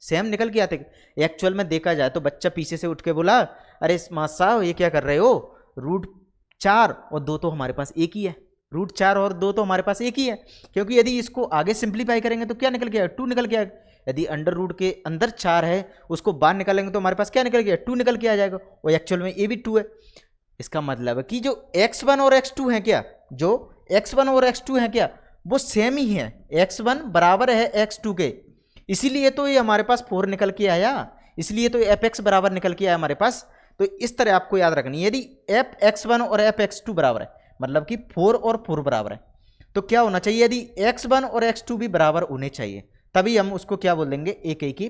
सेम निकल के आते। एक्चुअल में देखा जाए तो बच्चा पीछे से उठ के बोला, अरे मास्टर साहब ये क्या कर रहे हो, √4 और 2 तो हमारे पास एक ही है, √4 और 2 तो हमारे पास एक ही है, क्योंकि यदि इसको आगे सिंप्लीफाई करेंगे तो क्या निकल के आएगा, 2 निकल के आएगा। यदि अंडर रूट के अंदर 4 है उसको बाहर निकालेंगे तो हमारे पास क्या निकल गया, 2 निकल के आ जाएगा, और एक्चुअल में ये भी 2 है। इसका मतलब है कि जो x1 और x2 है क्या, जो x1 और x2 है क्या, वो सेम ही है, x1 बराबर है x2 के, इसीलिए तो ये हमारे पास 4 निकल के आया, इसलिए तो fx बराबर निकल के आया हमारे पास। तो इस तरह आपको याद रखनी है, यदि fx1 और fx2 बराबर है मतलब कि 4 और 4 बराबर है, तो क्या होना चाहिए, यदि x1 और x2 भी बराबर होने चाहिए, तभी हम उसको क्या बोल देंगे, एक ही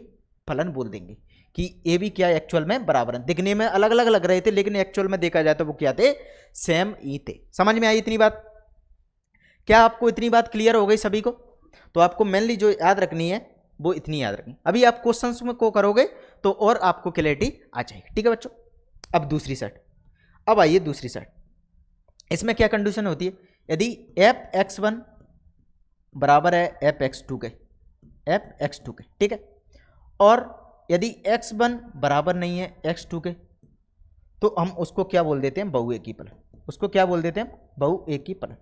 फलन बोल देंगे कि ये भी क्या एक्चुअल में बराबर है। दिखने में अलग अलग लग रहे थे लेकिन एक्चुअल में देखा जाए तो वो क्या थे, सेम ही थे। समझ में आई इतनी बात? क्या आपको इतनी बात क्लियर हो गई सभी को? तो आपको मेनली जो याद रखनी है वो इतनी याद रखनी। अभी आप क्वेश्चंस में को करोगे तो और आपको क्लैरिटी आ जाएगी। ठीक है बच्चों, अब दूसरी साइड, अब आइए दूसरी साइड। इसमें क्या कंडीशन होती है, यदि fx1 बराबर है fx2 के, ठीक है, और यदि x1 बराबर नहीं है x2 के, तो हम उसको क्या बोल देते हैं, बहुएकी फलन। उसको क्या बोल देते हैं, बहुएकी फलन,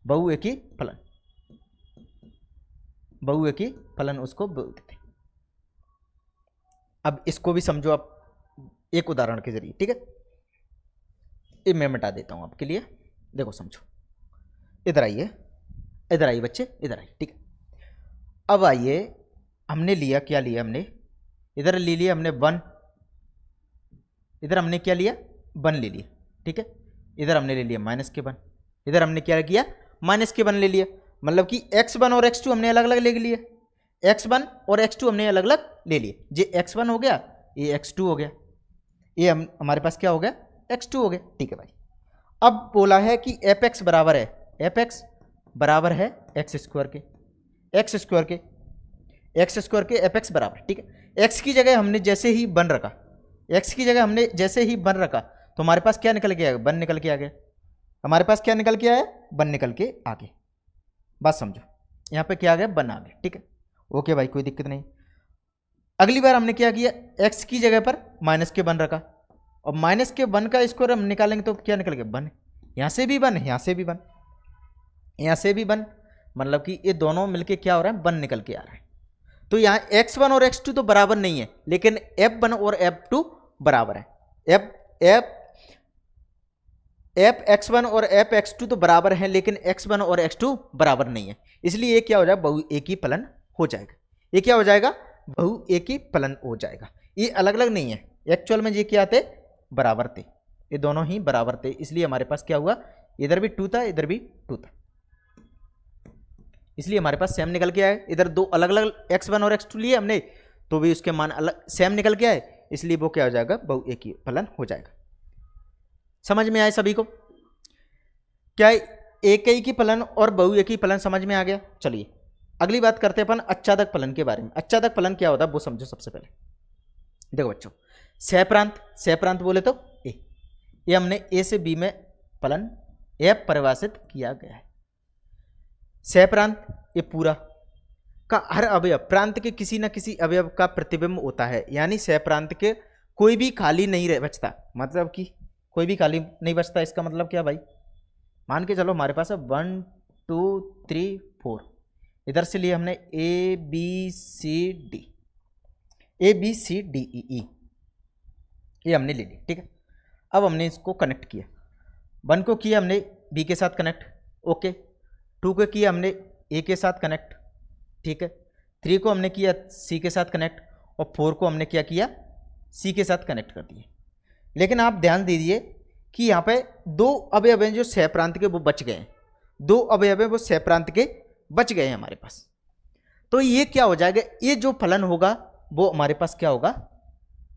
बहुएकी फलन, बहुएकी फलन उसको बोल देते हैं। अब इसको भी समझो आप एक उदाहरण के जरिए। ठीक है, ये मैं मिटा देता हूं आपके लिए, देखो समझो। इधर आइए, इधर आइए बच्चे, इधर आइए। ठीक है, अब आइए, हमने लिया क्या लिया, हमने इधर ले लिया हमने 1, इधर हमने क्या लिया, 1 ले लिया। ठीक है, इधर हमने ले लिया -1, इधर हमने क्या किया, -1 ले लिया। मतलब कि x1 और x2 हमने अलग अलग ले लिए, x1 और x2 हमने अलग अलग ले लिए। ये x1 हो गया, ये x2 हो गया, ये हमारे पास क्या हो गया, x2 हो गया। ठीक है भाई, अब बोला है कि fx बराबर है, fx बराबर है x² के, x² के fx बराबर। ठीक है, x की जगह हमने जैसे ही 1 रखा, x की जगह हमने जैसे ही 1 रखा तो हमारे पास क्या निकल के आएगा, 1 निकल के आ गया। हमारे पास क्या निकल के आया, 1 निकल के आ गया। बात समझो, यहाँ पे क्या आ गया, 1 आ गया। ठीक है, ओके भाई, कोई दिक्कत नहीं। अगली बार हमने क्या किया, x की जगह पर -1 रखा, और -1 का स्क्वायर हम निकालेंगे तो क्या निकल गया, 1। यहाँ से भी 1, यहाँ से भी 1, यहाँ से भी 1, मतलब कि ये दोनों मिलके क्या हो रहा है, 1 निकल के आ रहा है। तो यहाँ x1 और x2 तो बराबर नहीं है, लेकिन f1 और f2 बराबर है। fx1 और fx2 तो बराबर है, लेकिन x1 और x2 बराबर नहीं है, इसलिए ये क्या हो जाएगा, बहुएकी फलन हो जाएगा। ये क्या हो जाएगा, बहुएकी फलन हो जाएगा। ये अलग अलग नहीं है, एक्चुअल में ये क्या थे, बराबर थे, ये दोनों ही बराबर थे, इसलिए हमारे पास क्या हुआ, इधर भी 2 था, इधर भी 2 था, इसलिए हमारे पास सेम निकल के आए। इधर 2 अलग अलग x1 और x2 लिए हमने, तो भी उसके मान अलग सेम निकल के आए, इसलिए वो क्या हो जाएगा, बहुएकी फलन हो जाएगा। समझ में आए सभी को? क्या एकैकी फलन और बहुएकी फलन समझ में आ गया? चलिए अगली बात करते हैं अपन अच्छादक फलन के बारे में। अच्छादक फलन क्या होता है वो समझो। सबसे पहले देखो बच्चों, सहप्रांत बोले तो ये हमने ए से बी में फलन f परिभाषित किया गया है। सहप्रांत ये पूरा का हर अवयव प्रांत के किसी न किसी अवयव का प्रतिबिंब होता है, यानी सहप्रांत के कोई भी खाली नहीं बचता, मतलब कि कोई भी खाली नहीं बचता। इसका मतलब क्या भाई, मान के चलो हमारे पास है 1 2 3 4, इधर से लिए हमने A B C D E ई, ये हमने ले लिया। ठीक है, अब हमने इसको कनेक्ट किया, 1 को किया हमने बी के साथ कनेक्ट, ओके, 2 को किया हमने ए के साथ कनेक्ट, ठीक है, 3 को हमने किया सी के साथ कनेक्ट, और 4 को हमने क्या किया, सी के साथ कनेक्ट कर दिए। लेकिन आप ध्यान दीजिए कि यहाँ पे 2 अवयव हैं जो सहप्रांत के, वो बच गए हैं, 2 अवयव हैं वो सहप्रांत के बच गए हैं हमारे पास। तो ये क्या हो जाएगा, ये जो फलन होगा वो हमारे पास क्या होगा,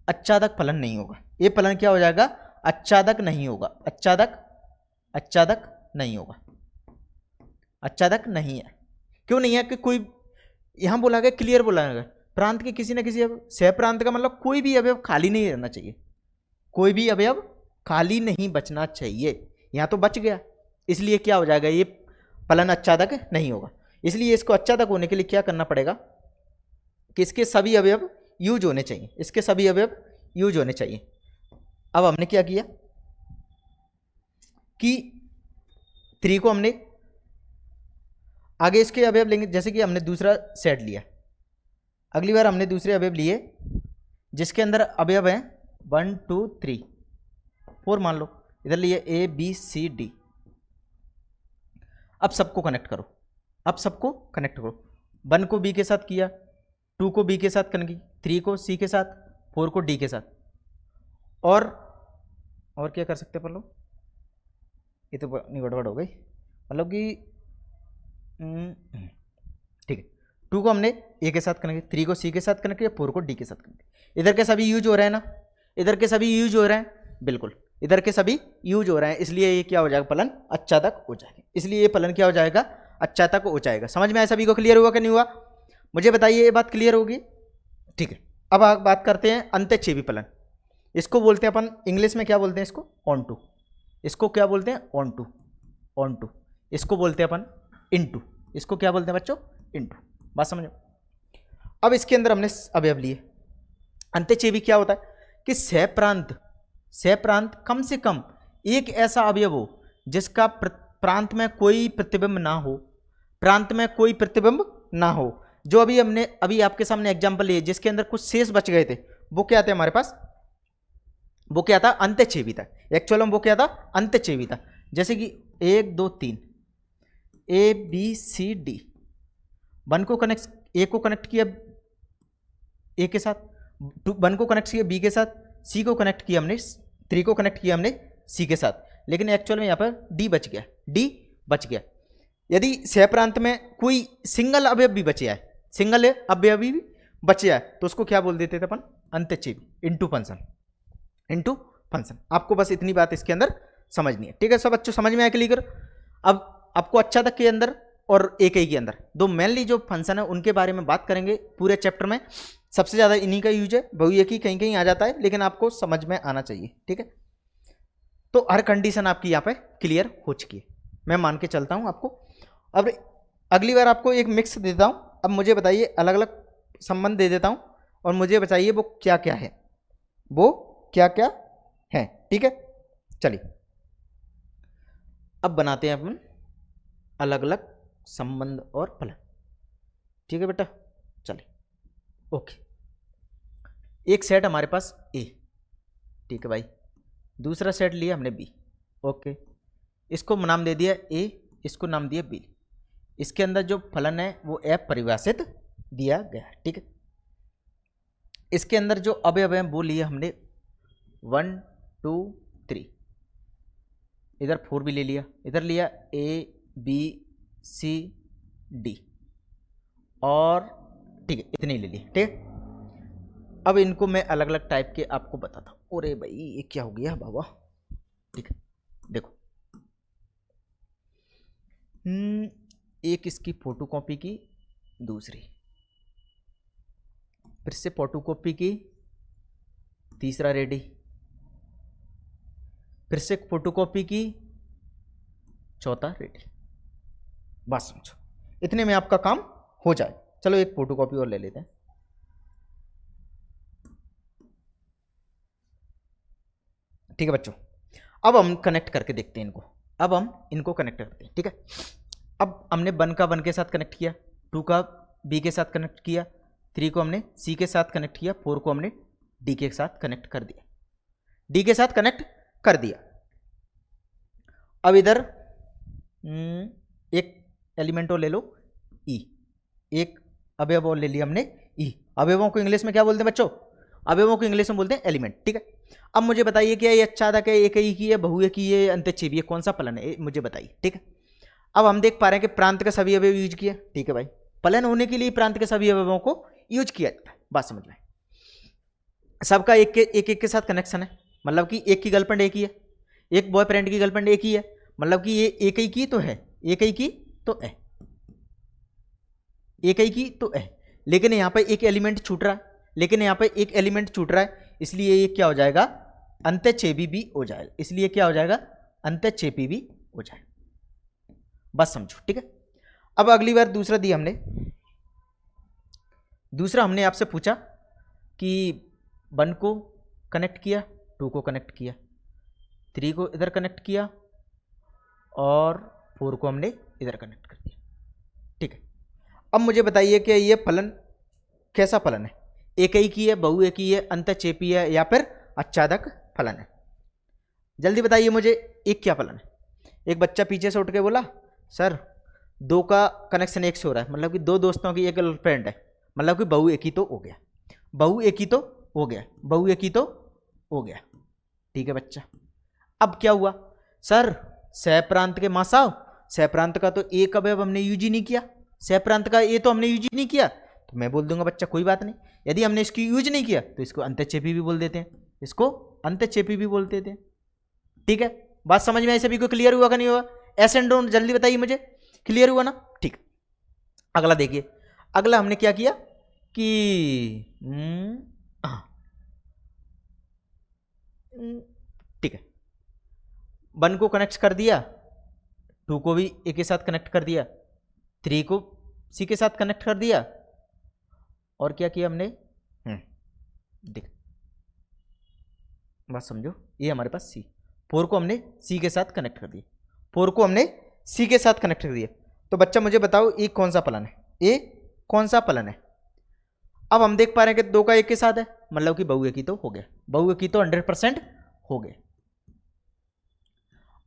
अच्छादक फलन नहीं होगा। ये फलन क्या हो जाएगा, अच्छादक नहीं होगा, अच्छादक नहीं होगा, अच्छादक नहीं है। क्यों नहीं है, कि कोई यहां बोला गया, क्लियर बोला गया, प्रांत के किसी न किसी सहप्रांत का मतलब कोई भी अवयव खाली नहीं रहना चाहिए, कोई भी अवयव खाली नहीं बचना चाहिए। यहां तो बच गया, इसलिए क्या हो जाएगा, ये फलन अच्छादक नहीं होगा। इसलिए इसको अच्छादक होने के लिए क्या करना पड़ेगा, कि इसके सभी अवयव यूज होने चाहिए, इसके सभी अवयव यूज होने चाहिए। अब हमने क्या किया कि 3 को हमने आगे इसके अवयव लेंगे, जैसे कि हमने दूसरा सेट लिया, अगली बार हमने दूसरे अवयव लिए जिसके अंदर अवयव हैं 1 2 3 4 मान लो, इधर लिए A B C D। अब सबको कनेक्ट करो, अब सबको कनेक्ट करो। 1 को B के साथ किया, 2 को B के साथ कनेक्ट किया, 3 को C के साथ, 4 को D के साथ। और क्या कर सकते अपन लोग, ये तो नहीं गड़बड़ हो गई, मतलब कि ठीक है। 2 को हमने A के साथ कनेक्ट किया, 3 को C के साथ कनेक्ट किया, 4 को D के साथ कनेक्ट किया। इधर के सभी यूज हो रहे हैं ना, इधर के सभी यूज हो रहे हैं, बिल्कुल इधर के सभी यूज हो रहे हैं, इसलिए ये क्या हो जाएगा, फलन अच्छा तक हो जाएगा। इसलिए ये फलन क्या हो जाएगा, अच्छा तक हो जाएगा। समझ में आया सभी को, क्लियर हुआ कि नहीं हुआ, मुझे बताइए, ये बात क्लियर होगी? ठीक है। अब आप बात करते हैं अंतःच्छेदी फलन। इसको बोलते हैं अपन इंग्लिश में क्या बोलते हैं, इसको ऑन टू। इसको क्या बोलते हैं, ऑन टू, ऑन टू। इसको बोलते हैं अपन इनटू। इसको क्या बोलते हैं बच्चों, इनटू। बात समझो। अब इसके अंदर हमने अवयव लिए। अंतःच्छेदी क्या होता है कि सहप्रांत कम से कम एक ऐसा अवयव हो जिसका प्रांत में कोई प्रतिबिंब ना हो, प्रांत में कोई प्रतिबिंब ना हो। जो अभी आपके सामने एग्जांपल लिए जिसके अंदर कुछ शेष बच गए थे, वो क्या थे हमारे पास, वो क्या था, अंतःच्छेदी था। एक्चुअल में वो क्या था, अंतःच्छेदी था। जैसे कि 1 2 3 A B C D, 1 को कनेक्ट, A को कनेक्ट किया A के साथ, 1 को कनेक्ट किया B के साथ, C को कनेक्ट किया हमने, 3 को कनेक्ट किया हमने C के साथ, लेकिन एक्चुअल में यहाँ पर D बच गया, D बच गया। यदि सहप्रांत में कोई सिंगल अवयव भी बचे है, सिंगल अवयव भी बचे है, तो उसको क्या बोल देते थे अपन, अंतःच्छेदी, इनटू फंक्शन, इनटू फंक्शन। आपको बस इतनी बात इसके अंदर समझनी है, ठीक है सब बच्चों, समझ में आया क्लियर? अब आपको अच्छा तक के अंदर और एक ही के अंदर दो मेनली जो फंक्शन है उनके बारे में बात करेंगे पूरे चैप्टर में। सबसे ज़्यादा इन्हीं का यूज है, बहुएकी कहीं कहीं आ जाता है, लेकिन आपको समझ में आना चाहिए, ठीक है। तो हर कंडीशन आपकी यहाँ पे क्लियर हो चुकी है, मैं मान के चलता हूँ आपको। अब अगली बार आपको एक मिक्स देता हूँ। अब मुझे बताइए, अलग अलग संबंध दे देता हूँ और मुझे बताइए वो क्या क्या है, वो क्या क्या है, ठीक है। चलिए अब बनाते हैं अपन अलग अलग संबंध और फलन, ठीक है बेटा। चलिए ओके। एक सेट हमारे पास A, ठीक है भाई, दूसरा सेट लिया हमने B, ओके। इसको नाम दे दिया A, इसको नाम दिया B। इसके अंदर जो फलन है वो F परिभाषित दिया गया है, ठीक है। इसके अंदर जो अवयव हैं वो लिए हमने 1 2 3, इधर 4 भी ले लिया, इधर लिया A B C D, और ठीक है इतने ही ले लिए, ठीक है। अब इनको मैं अलग अलग टाइप के आपको बताता हूँ। अरे भाई ये क्या हो गया बाबा, ठीक है देखो, एक इसकी फोटोकॉपी की, दूसरी फिर से फोटोकॉपी की, तीसरा रेडी, फिर से फोटोकॉपी की, चौथा रेडी। बस समझो, इतने में आपका काम हो जाए। चलो एक फोटोकॉपी और ले लेते हैं। ठीक है बच्चों, अब हम कनेक्ट करके देखते हैं इनको। अब हम इनको कनेक्ट करते हैं, ठीक है। अब हमने 1 का 1 के साथ कनेक्ट किया, 2 का B के साथ कनेक्ट किया, 3 को हमने C के साथ कनेक्ट किया, 4 को हमने D के साथ कनेक्ट कर दिया, D के साथ कनेक्ट कर दिया। अब इधर एक एलिमेंट और ले लो E, एक अवयव और ले लिया हमने E। अवयवों को इंग्लिश में क्या बोलते हैं बच्चों, अवयवों को इंग्लिश में बोलते हैं एलिमेंट, ठीक है। अब मुझे बताइए क्या ये अच्छा था, क्या एक ही की है, बहुएकी है, अंतःच्छेदी है, कौन सा फलन है मुझे बताइए, ठीक है। अब हम देख पा रहे हैं कि प्रांत के सभी अवयव यूज किए, ठीक है भाई। फलन होने के लिए प्रांत के सभी अवयवों को यूज किया जाता है, बात समझ में। सबका एक के साथ कनेक्शन है, मतलब कि एक की गर्लफ्रेंड एक ही है, एक बॉयफ्रेंड की गर्लफ्रेंड एक ही है, मतलब कि ये एक ही की तो है, एक ही की तो है, एक ही की तो है। लेकिन यहाँ पे एक एलिमेंट छूट रहा है, लेकिन यहाँ पे एक एलिमेंट छूट रहा है, इसलिए ये क्या हो जाएगा, अंतःच्छेदी भी हो जाएगा। इसलिए क्या हो जाएगा, अंतःच्छेदी भी हो जाएगा, बस समझो, ठीक है। अब अगली बार दूसरा दिया हमने दूसरा हमने आपसे पूछा कि 1 को कनेक्ट किया, 2 को कनेक्ट किया, 3 को इधर कनेक्ट किया और 4 को हमने इधर कनेक्ट कर दिया। ठीक है, अब मुझे बताइए कि ये फलन कैसा फलन है, एक ही की है, बहुएकी है, अंतःक्षेपी है या फिर आच्छादक फलन है? जल्दी बताइए मुझे, एक क्या फलन है? एक बच्चा पीछे से उठ के बोला सर 2 का कनेक्शन 1 से हो रहा है, मतलब कि 2 दोस्तों की एक गर्लफ्रेंड है, मतलब कि बहुएकी तो हो गया, बहुएकी तो हो गया, बहुएकी तो हो गया। ठीक है बच्चा, अब क्या हुआ सर, सहप्रांत के मासाव, सहप्रांत का तो एक अवयव हमने यूज ही नहीं किया, सहप्रांत का ये तो हमने यूज ही नहीं किया, तो मैं बोल दूंगा बच्चा कोई बात नहीं, यदि हमने इसकी यूज नहीं किया तो इसको अंतःक्षेपी भी बोल देते हैं, इसको अंतःक्षेपी भी बोल देते हैं। ठीक है, बात समझ में आई सभी को? क्लियर हुआ कि नहीं हुआ? एस एंड डोंट जल्दी बताइए मुझे, क्लियर हुआ ना? ठीक, अगला देखिए, अगला हमने क्या किया कि ठीक है, 1 को कनेक्ट कर दिया, 2 को भी ए के साथ कनेक्ट कर दिया, 3 को सी के साथ कनेक्ट कर दिया, और क्या किया हमने, देख बात समझो, ये हमारे पास सी, 4 को हमने सी के साथ कनेक्ट कर दिया, 4 को हमने सी के साथ कनेक्ट कर दिया। तो बच्चा मुझे बताओ ये कौन सा फलन है, ये कौन सा फलन है? अब हम देख पा रहे हैं कि 2 का 1 के साथ है, मतलब कि बहुएकी तो हो गया, बहुएकी तो 100% हो गया।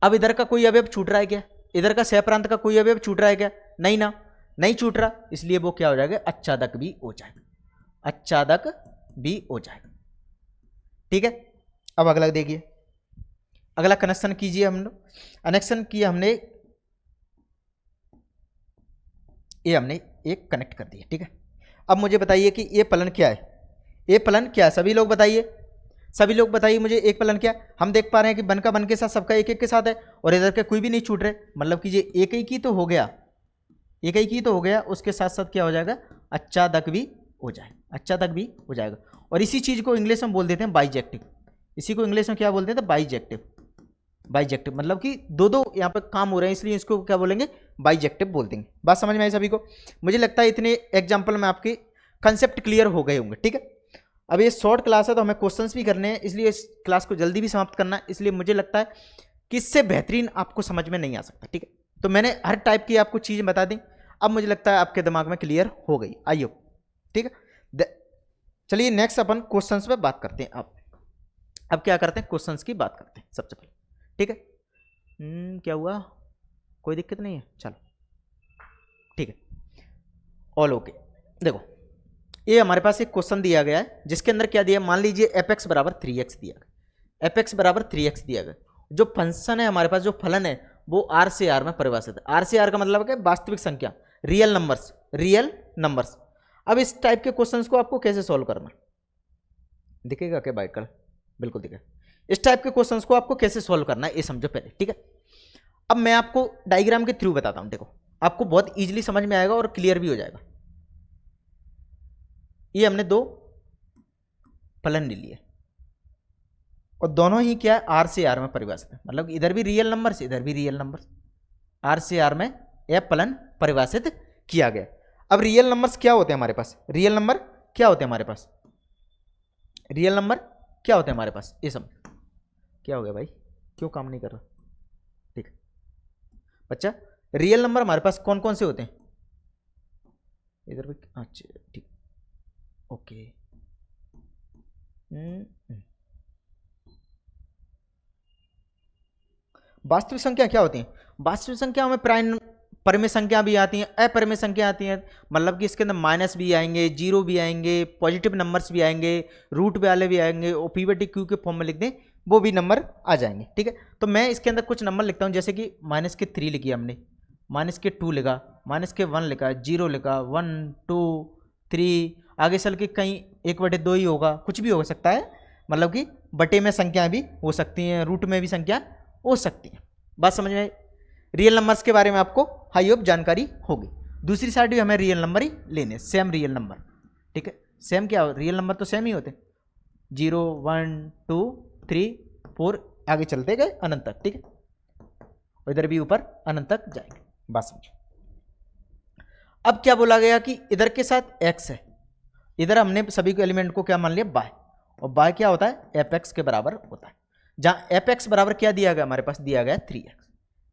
अब इधर का कोई अवयव छूट रहा है क्या? इधर का सहप्रांत का कोई अवयव छूट रहा है क्या? नहीं ना, नहीं छूट रहा, इसलिए वो क्या हो जाएगा, आच्छादक भी हो जाएगा, आच्छादक भी हो जाएगा। ठीक है, अब अगला देखिए, अगला कनेक्शन कीजिए, हम लोग कनेक्शन किया हमने, ये हमने एक कनेक्ट कर दिया। ठीक है, अब मुझे बताइए कि ये फलन क्या है, ये फलन क्या है? सभी लोग बताइए, सभी लोग बताइए मुझे, एक फलन क्या है? हम देख पा रहे हैं कि 1 का 1 के साथ, सबका 1 1 के साथ है, और इधर के कोई भी नहीं छूट रहे, मतलब कि ये एक ही की तो हो गया, एक ही की तो हो गया, उसके साथ साथ क्या हो जाएगा, आच्छादक भी हो जाएगा, आच्छादक भी हो जाएगा। और इसी चीज को इंग्लिश में बोल देते हैं बाइजेक्टिव, इसी को इंग्लिश में क्या बोलते हैं, बाइजेक्टिव, बाइजेक्टिव मतलब कि दो दो यहाँ पर काम हो रहे हैं, इसलिए इसको क्या बोलेंगे, बाइजेक्टिव बोल देंगे। बात समझ में आई सभी को? मुझे लगता है इतने एग्जाम्पल में आपके कंसेप्ट क्लियर हो गए होंगे। ठीक है, अब ये शॉर्ट क्लास है तो हमें क्वेश्चंस भी करने हैं, इसलिए इस क्लास को जल्दी भी समाप्त करना है, इसलिए मुझे लगता है कि इससे बेहतरीन आपको समझ में नहीं आ सकता। ठीक है, तो मैंने हर टाइप की आपको चीज़ बता दी, अब मुझे लगता है आपके दिमाग में क्लियर हो गई, आइयो। ठीक है, चलिए नेक्स्ट अपन क्वेश्चंस पे बात करते हैं। अब क्या करते हैं, क्वेश्चंस की बात करते हैं सबसे पहले। ठीक है, क्या हुआ, कोई दिक्कत नहीं है, चलो ठीक है, ऑल ओके। देखो ये हमारे पास एक क्वेश्चन दिया गया है, जिसके अंदर क्या दिया, मान लीजिए fx बराबर 3x दिया गया, fx बराबर 3x दिया गया, जो फंक्शन है हमारे पास, जो फलन है वो r से r में परिभाषित है। r से r का मतलब है वास्तविक संख्या, रियल नंबर्स, रियल नंबर्स। अब इस टाइप के क्वेश्चंस को आपको कैसे सॉल्व करना, दिखेगा क्या बाइक कलर, बिल्कुल दिखेगा। इस टाइप के क्वेश्चंस को आपको कैसे सॉल्व करना है ये समझो पहले। ठीक है, अब मैं आपको डायग्राम के थ्रू बताता हूं, देखो आपको बहुत इजीली समझ में आएगा और क्लियर भी हो जाएगा। ये हमने 2 फलन ले लिए और दोनों ही क्या है, आर से आर में परिभाषित है, मतलब इधर भी रियल नंबर, इधर भी रियल नंबर, आर से आर में यह फलन परिभाषित किया गया। अब रियल नंबर्स क्या होते हैं हमारे पास, रियल नंबर क्या होते हैं हमारे पास, रियल नंबर क्या होते हैं हमारे पास, ये समझ। क्या हो गया भाई, क्यों काम नहीं कर रहा? ठीक है बच्चा, रियल नंबर हमारे पास कौन कौन से होते हैं, इधर भी, अच्छा ठीक, ओके। वास्तविक संख्या क्या होती है, वास्तविक संख्या में प्राइम परिमेय संख्या भी आती हैं, अपरिमेय संख्या आती हैं, मतलब कि इसके अंदर माइनस भी आएंगे, जीरो भी आएंगे, पॉजिटिव नंबर्स भी आएंगे, रूट वाले भी आएंगे, और पीवीटी क्यू के फॉर्म में लिख दें वो भी नंबर आ जाएंगे। ठीक है, तो मैं इसके अंदर कुछ नंबर लिखता हूँ, जैसे कि -3 लिखी हमने, -2 लिखा, -1 लिखा, 0 लिखा, 1 2 3, आगे चल के कहीं 1/2 ही होगा, कुछ भी हो सकता है, मतलब कि बटे में संख्या भी हो सकती हैं, रूट में भी संख्या हो सकती है। बात समझ में? रियल नंबर्स के बारे में आपको हाई होप जानकारी होगी। दूसरी साइड भी हमें रियल नंबर ही लेने, सेम रियल नंबर। ठीक है, सेम क्या, रियल नंबर तो सेम ही होते, 0 1 2 3 4 आगे चलते गए अनंत तक। ठीक है, इधर भी ऊपर अनंत तक जाएंगे। बात समझो। अब क्या बोला गया कि इधर के साथ x है इधर हमने सभी को एलिमेंट को क्या मान लिया, बाय, और बाय क्या होता है, एफ एक्स के बराबर होता है। जहाँ एफ एक्स बराबर क्या दिया गया, हमारे पास दिया गया 3x।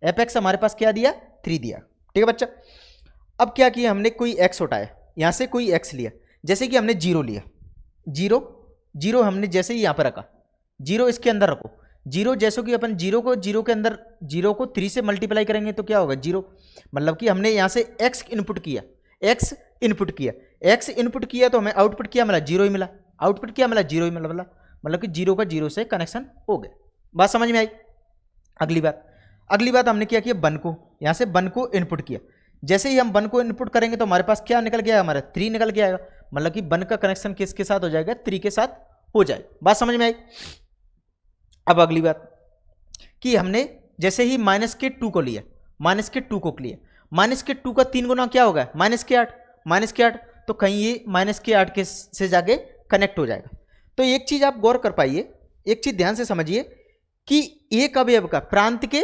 एफ एक्स हमारे पास क्या दिया, 3 दिया, ठीक है बच्चा। अब क्या किया हमने, कोई x उठाया, यहाँ से कोई x लिया, जैसे कि हमने 0 लिया, 0 हमने जैसे ही यहाँ पर रखा, 0 इसके अंदर रखो, 0 जैसे कि अपन 0 को 0 के अंदर 0 को 3 से मल्टीप्लाई करेंगे तो क्या होगा 0, मतलब कि हमने यहाँ से x इनपुट किया, x इनपुट किया तो हमें आउटपुट क्या मिला, 0 ही मिला, आउटपुट क्या मिला, 0 ही मिला, मतलब कि 0 का 0 से कनेक्शन हो गया। बात समझ में आई। अगली बात हमने क्या किया, 1 को यहाँ से 1 को इनपुट किया, जैसे ही हम 1 को इनपुट करेंगे तो हमारे पास क्या निकल गया, हमारा 3 निकल के आएगा, मतलब कि 1 का कनेक्शन किसके साथ हो जाएगा, 3 के साथ हो जाएगा। बात समझ में आई। अब अगली बात कि हमने जैसे ही -2 को लिया, -2 को लिया, -2 का 3 गुना क्या होगा, -8, तो कहीं ये -8 के से जाके कनेक्ट हो जाएगा। तो एक चीज आप गौर कर पाइए, एक चीज ध्यान से समझिए कि एक अवयव का प्रांत के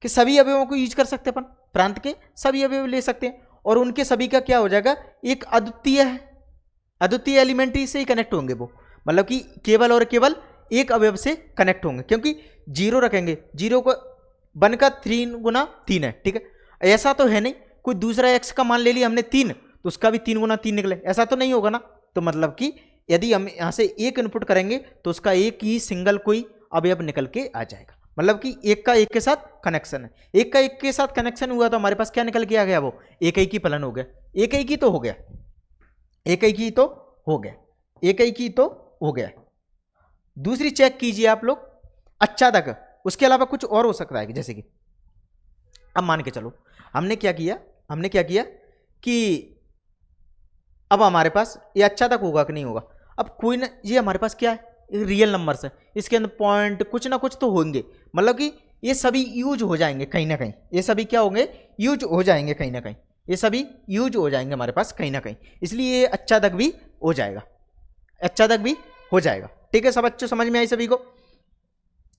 सभी अवयवों को यूज कर सकते हैं अपन, प्रांत के सभी अवयव ले सकते हैं और उनके सभी का क्या हो जाएगा, एक अद्वितीय एलिमेंट्री से ही कनेक्ट होंगे वो, मतलब कि केवल और केवल एक अवयव से कनेक्ट होंगे, क्योंकि 0 रखेंगे, 0 को 1 का 3 गुना 3 है, ठीक है। ऐसा तो है नहीं कोई दूसरा x का मान ले लिया हमने 3 तो उसका भी 3 गुना 3 निकले, ऐसा तो नहीं होगा ना। तो मतलब कि यदि हम यहाँ से एक इनपुट करेंगे तो उसका एक ही सिंगल कोई अवयव निकल के आ जाएगा, मतलब कि एक का एक के साथ कनेक्शन है, एक का एक के साथ कनेक्शन हुआ तो हमारे पास क्या निकल के आ गया, वो एक ही फलन हो गया, एक ही तो हो गया। दूसरी चेक कीजिए आप लोग, अच्छा तक उसके अलावा कुछ और हो सकता है, जैसे कि अब मान के चलो हमने क्या किया कि अब हमारे पास ये अच्छा तक होगा कि नहीं होगा, अब कोई ना, ये हमारे पास क्या है, रियल नंबर्स है, इसके अंदर पॉइंट कुछ ना कुछ तो होंगे, मतलब कि ये सभी यूज हो जाएंगे कहीं ना कहीं, ये सभी क्या होंगे, यूज हो जाएंगे कहीं ना कहीं, ये सभी यूज हो जाएंगे हमारे पास कहीं ना कहीं, इसलिए ये अच्छा तक भी हो जाएगा, ठीक है। सब अच्छे समझ में आई सभी को।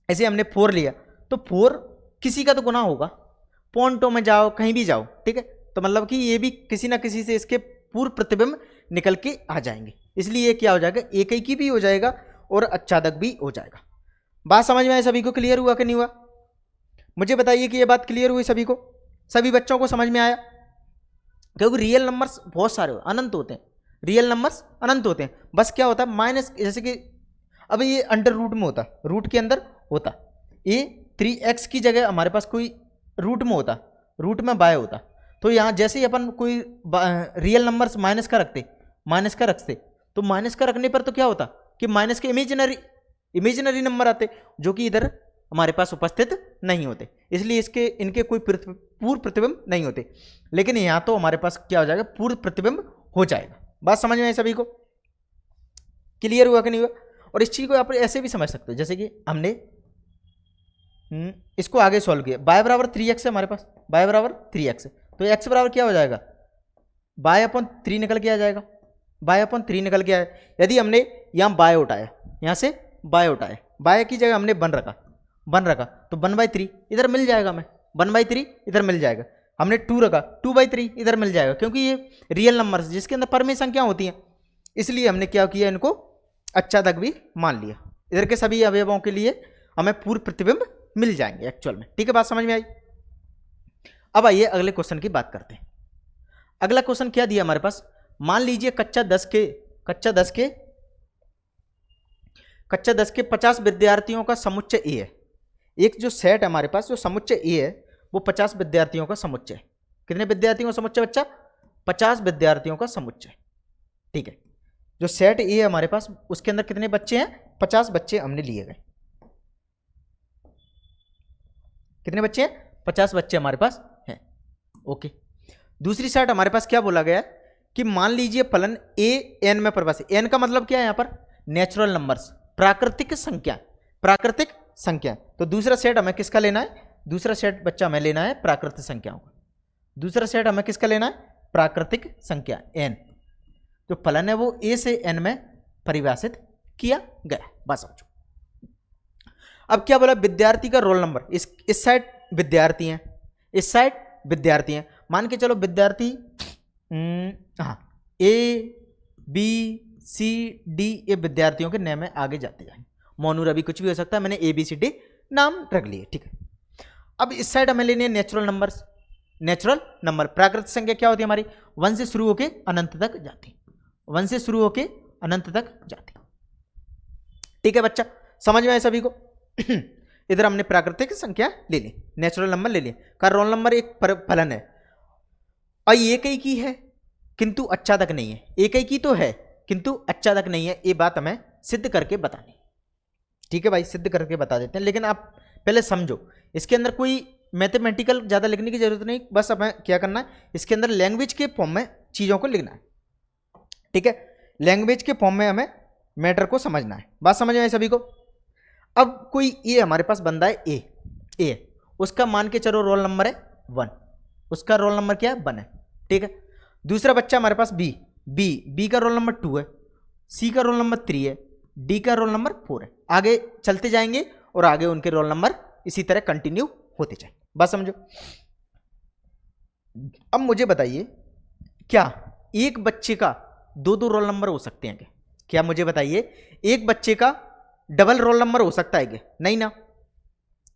ऐसे हमने 4 लिया तो 4 किसी का तो गुना होगा, पॉइंटों में जाओ कहीं भी जाओ, ठीक है, तो मतलब कि ये भी किसी ना किसी से इसके पूर्व प्रतिबिंब निकल के आ जाएंगे, इसलिए ये क्या हो जाएगा, एक ही भी हो जाएगा और अच्छादक भी हो जाएगा। बात समझ में आई सभी को, क्लियर हुआ कि नहीं हुआ, मुझे बताइए कि ये बात क्लियर हुई सभी को, सभी बच्चों को समझ में आया। क्योंकि रियल नंबर्स बहुत सारे अनंत होते हैं, रियल नंबर्स अनंत होते हैं, बस क्या होता है माइनस, जैसे कि अब ये अंडर रूट में होता, रूट के अंदर होता, ये 3x की जगह हमारे पास कोई रूट में होता, रूट में बाय होता, तो यहाँ जैसे ही अपन कोई रियल नंबर्स माइनस का रखते तो माइनस का रखने पर तो क्या होता कि माइनस के इमेजिनरी नंबर आते जो कि इधर हमारे पास उपस्थित नहीं होते, इसलिए इनके कोई पूर्व प्रतिबिंब नहीं होते, लेकिन यहाँ तो हमारे पास क्या हो जाएगा, पूर्व प्रतिबिंब हो जाएगा। बात समझ में आई सभी को, क्लियर हुआ कि नहीं हुआ। और इस चीज को आप ऐसे भी समझ सकते हो, जैसे कि हमने इसको आगे सॉल्व किया, y बराबर 3x है हमारे पास, y बराबर 3x है, तो x बराबर क्या हो जाएगा, y/3 निकल के आ जाएगा, y/3 निकल के आया। यदि हमने यहाँ y उठाया, यहाँ से y उठाया, y की जगह हमने 1 रखा तो 1/3 इधर मिल जाएगा, हमें 1/3 इधर मिल जाएगा, हमने 2 रखा 2/3 इधर मिल जाएगा, क्योंकि ये रियल नंबर जिसके अंदर परमेय संख्या होती हैं, इसलिए हमने क्या किया, इनको अच्छा तक भी मान लिया, इधर के सभी अवयवों के लिए हमें पूर्व प्रतिबिंब मिल जाएंगे एक्चुअल में, ठीक है। बात समझ में आई। अब आइए अगले क्वेश्चन की बात करते हैं। अगला क्वेश्चन क्या दिया हमारे पास, मान लीजिए कक्षा 10 के 50 विद्यार्थियों का समुच्चय ए है, एक जो सेट है हमारे पास, जो समुच्चय ए है वो 50 विद्यार्थियों का समुच्चय है। कितने विद्यार्थियों का समुच्चय बच्चा, 50 विद्यार्थियों का समुच्चय, ठीक है। जो सेट ए है हमारे पास उसके अंदर कितने बच्चे हैं, 50 बच्चे हमने लिए गए, कितने बच्चे हैं, 50 बच्चे हमारे पास हैं, ओके। दूसरी साइड हमारे पास क्या बोला गया कि मान लीजिए फलन ए एन में परिभाषित, एन का मतलब क्या है यहाँ पर, नेचुरल नंबर्स, प्राकृतिक संख्या, तो दूसरा सेट हमें किसका लेना है, दूसरा सेट बच्चा हमें लेना है प्राकृतिक संख्याओं का, दूसरा सेट हमें किसका लेना है, प्राकृतिक संख्या एन, जो फलन है वो ए से एन में परिभाषित किया गया। बस समझो। अब क्या बोला, विद्यार्थी का रोल नंबर, इस साइड विद्यार्थी हैं, इस साइड विद्यार्थी हैं, मान के चलो विद्यार्थी हाँ A B सी डी ये विद्यार्थियों के नाम में आगे जाते जाएंगे। मोनू रवि कुछ भी हो सकता है, मैंने ए बी सी डी नाम रख लिए, ठीक है। अब इस साइड हमें लेनी है नेचुरल नंबर्स। नेचुरल नंबर प्राकृतिक संख्या क्या होती है हमारी, 1 से शुरू होके अनंत तक जाती, 1 से शुरू होके अनंत तक जाती, ठीक है बच्चा, समझ में आए सभी को। इधर हमने प्राकृतिक संख्या ले ली, नेचुरल नंबर ले लिए, का रोल नंबर एक फलन है और एक ही की है किंतु अच्छादक नहीं है, एक ही की तो है किंतु अच्छादक नहीं है, ये बात हमें सिद्ध करके बतानी, ठीक है भाई, सिद्ध करके बता देते हैं। लेकिन आप पहले समझो, इसके अंदर कोई मैथमेटिकल ज़्यादा लिखने की जरूरत नहीं, बस हमें क्या करना है, इसके अंदर लैंग्वेज के फॉर्म में चीज़ों को लिखना है, ठीक है, लैंग्वेज के फॉर्म में हमें मैटर को समझना है, बात समझ में आए सभी को। अब कोई ये हमारे पास बंदा है ए, उसका मान के चलो रोल नंबर है 1, उसका रोल नंबर क्या है 1 है, ठीक है। दूसरा बच्चा हमारे पास बी का रोल नंबर 2 है, सी का रोल नंबर 3 है, डी का रोल नंबर 4 है, आगे चलते जाएंगे और आगे उनके रोल नंबर इसी तरह कंटिन्यू होते जाए, बात समझो। अब मुझे बताइए, क्या एक बच्चे का 2 रोल नंबर हो सकते हैं क्या मुझे बताइए, एक बच्चे का डबल रोल नंबर हो सकता है क्या? नहीं ना,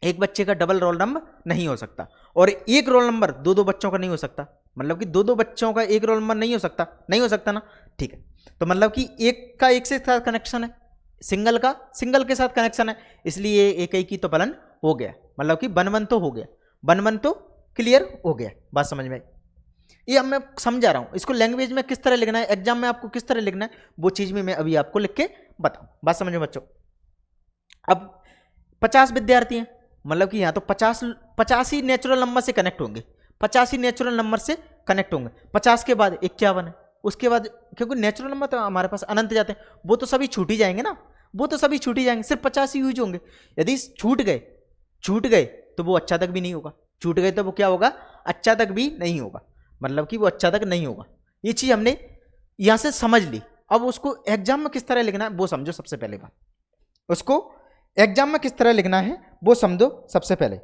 एक बच्चे का डबल रोल नंबर नहीं हो सकता, और एक रोल नंबर 2 बच्चों का नहीं हो सकता, मतलब कि 2 बच्चों का एक रोल नंबर नहीं हो सकता ना, ठीक है। तो मतलब कि एक का एक से साथ कनेक्शन है, सिंगल का सिंगल के साथ कनेक्शन है, इसलिए एक ही तो फलन हो गया, मतलब कि 1 तो हो गया, 1 तो क्लियर हो गया, बात समझ में आई। ये अब मैं समझा रहा हूं, इसको लैंग्वेज में किस तरह लिखना है, एग्जाम में आपको किस तरह लिखना है, वो चीज में मैं अभी आपको लिख के बताऊं, बात समझ में बच्चों। अब 50 विद्यार्थी हैं, मतलब कि यहाँ तो 50 ही नेचुरल नंबर से कनेक्ट होंगे, 50 ही नेचुरल नंबर से कनेक्ट होंगे, 50 के बाद 51 है, उसके बाद क्योंकि नेचुरल नंबर तो हमारे पास अनंत जाते हैं, वो तो सभी छूट ही जाएंगे ना, वो तो सभी छूट ही जाएंगे, सिर्फ 50 ही यूज होंगे। यदि छूट गए तो वो अच्छा तक भी नहीं होगा, छूट गए तो वो क्या होगा, अच्छा तक भी नहीं होगा, मतलब कि वो अच्छा तक नहीं होगा। ये चीज हमने यहां से समझ ली। अब उसको एग्जाम में किस तरह लिखना है वो समझो, सबसे पहले बात, उसको एग्जाम में किस तरह लिखना है वो समझो सबसे पहले।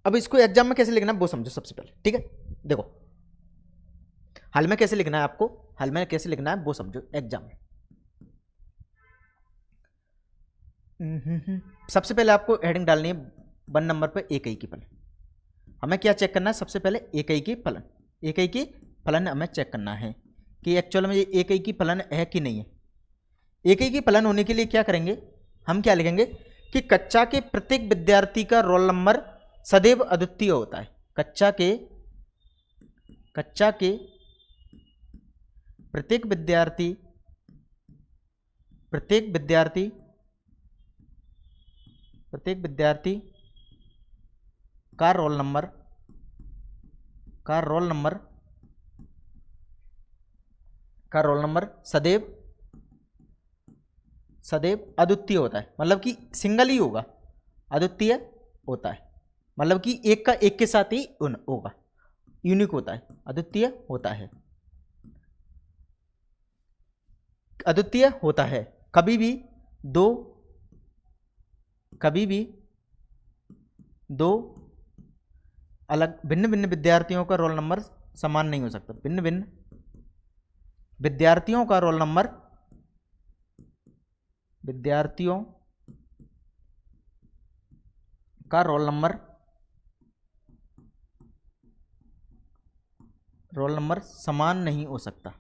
अब इसको एग्जाम में कैसे लिखना है वो समझो सबसे पहले, ठीक है। देखो हल में कैसे लिखना है, आपको हल में कैसे लिखना है वो समझो एग्जाम में। सबसे पहले आपको हेडिंग डालनी है 1 नंबर पर एक ही की फलन। हमें क्या चेक करना है, सबसे पहले एक ही की फलन, एक ही की फलन हमें चेक करना है कि एक्चुअल में ये एक ही की फलन है कि नहीं है। एक ही की फलन होने के लिए क्या करेंगे, हम क्या लिखेंगे कि कक्षा के प्रत्येक विद्यार्थी का रोल नंबर सदैव अद्वितीय होता है। कक्षा के प्रत्येक विद्यार्थी का रोल नंबर सदैव अद्वितीय होता है, मतलब कि सिंगल ही होगा, अद्वितीय होता है, मतलब कि एक का एक के साथ ही होगा, यूनिक होता है, अद्वितीय होता है, कभी भी दो अलग भिन्न विद्यार्थियों का रोल नंबर समान नहीं हो सकता, भिन्न विद्यार्थियों का रोल नंबर समान नहीं हो सकता,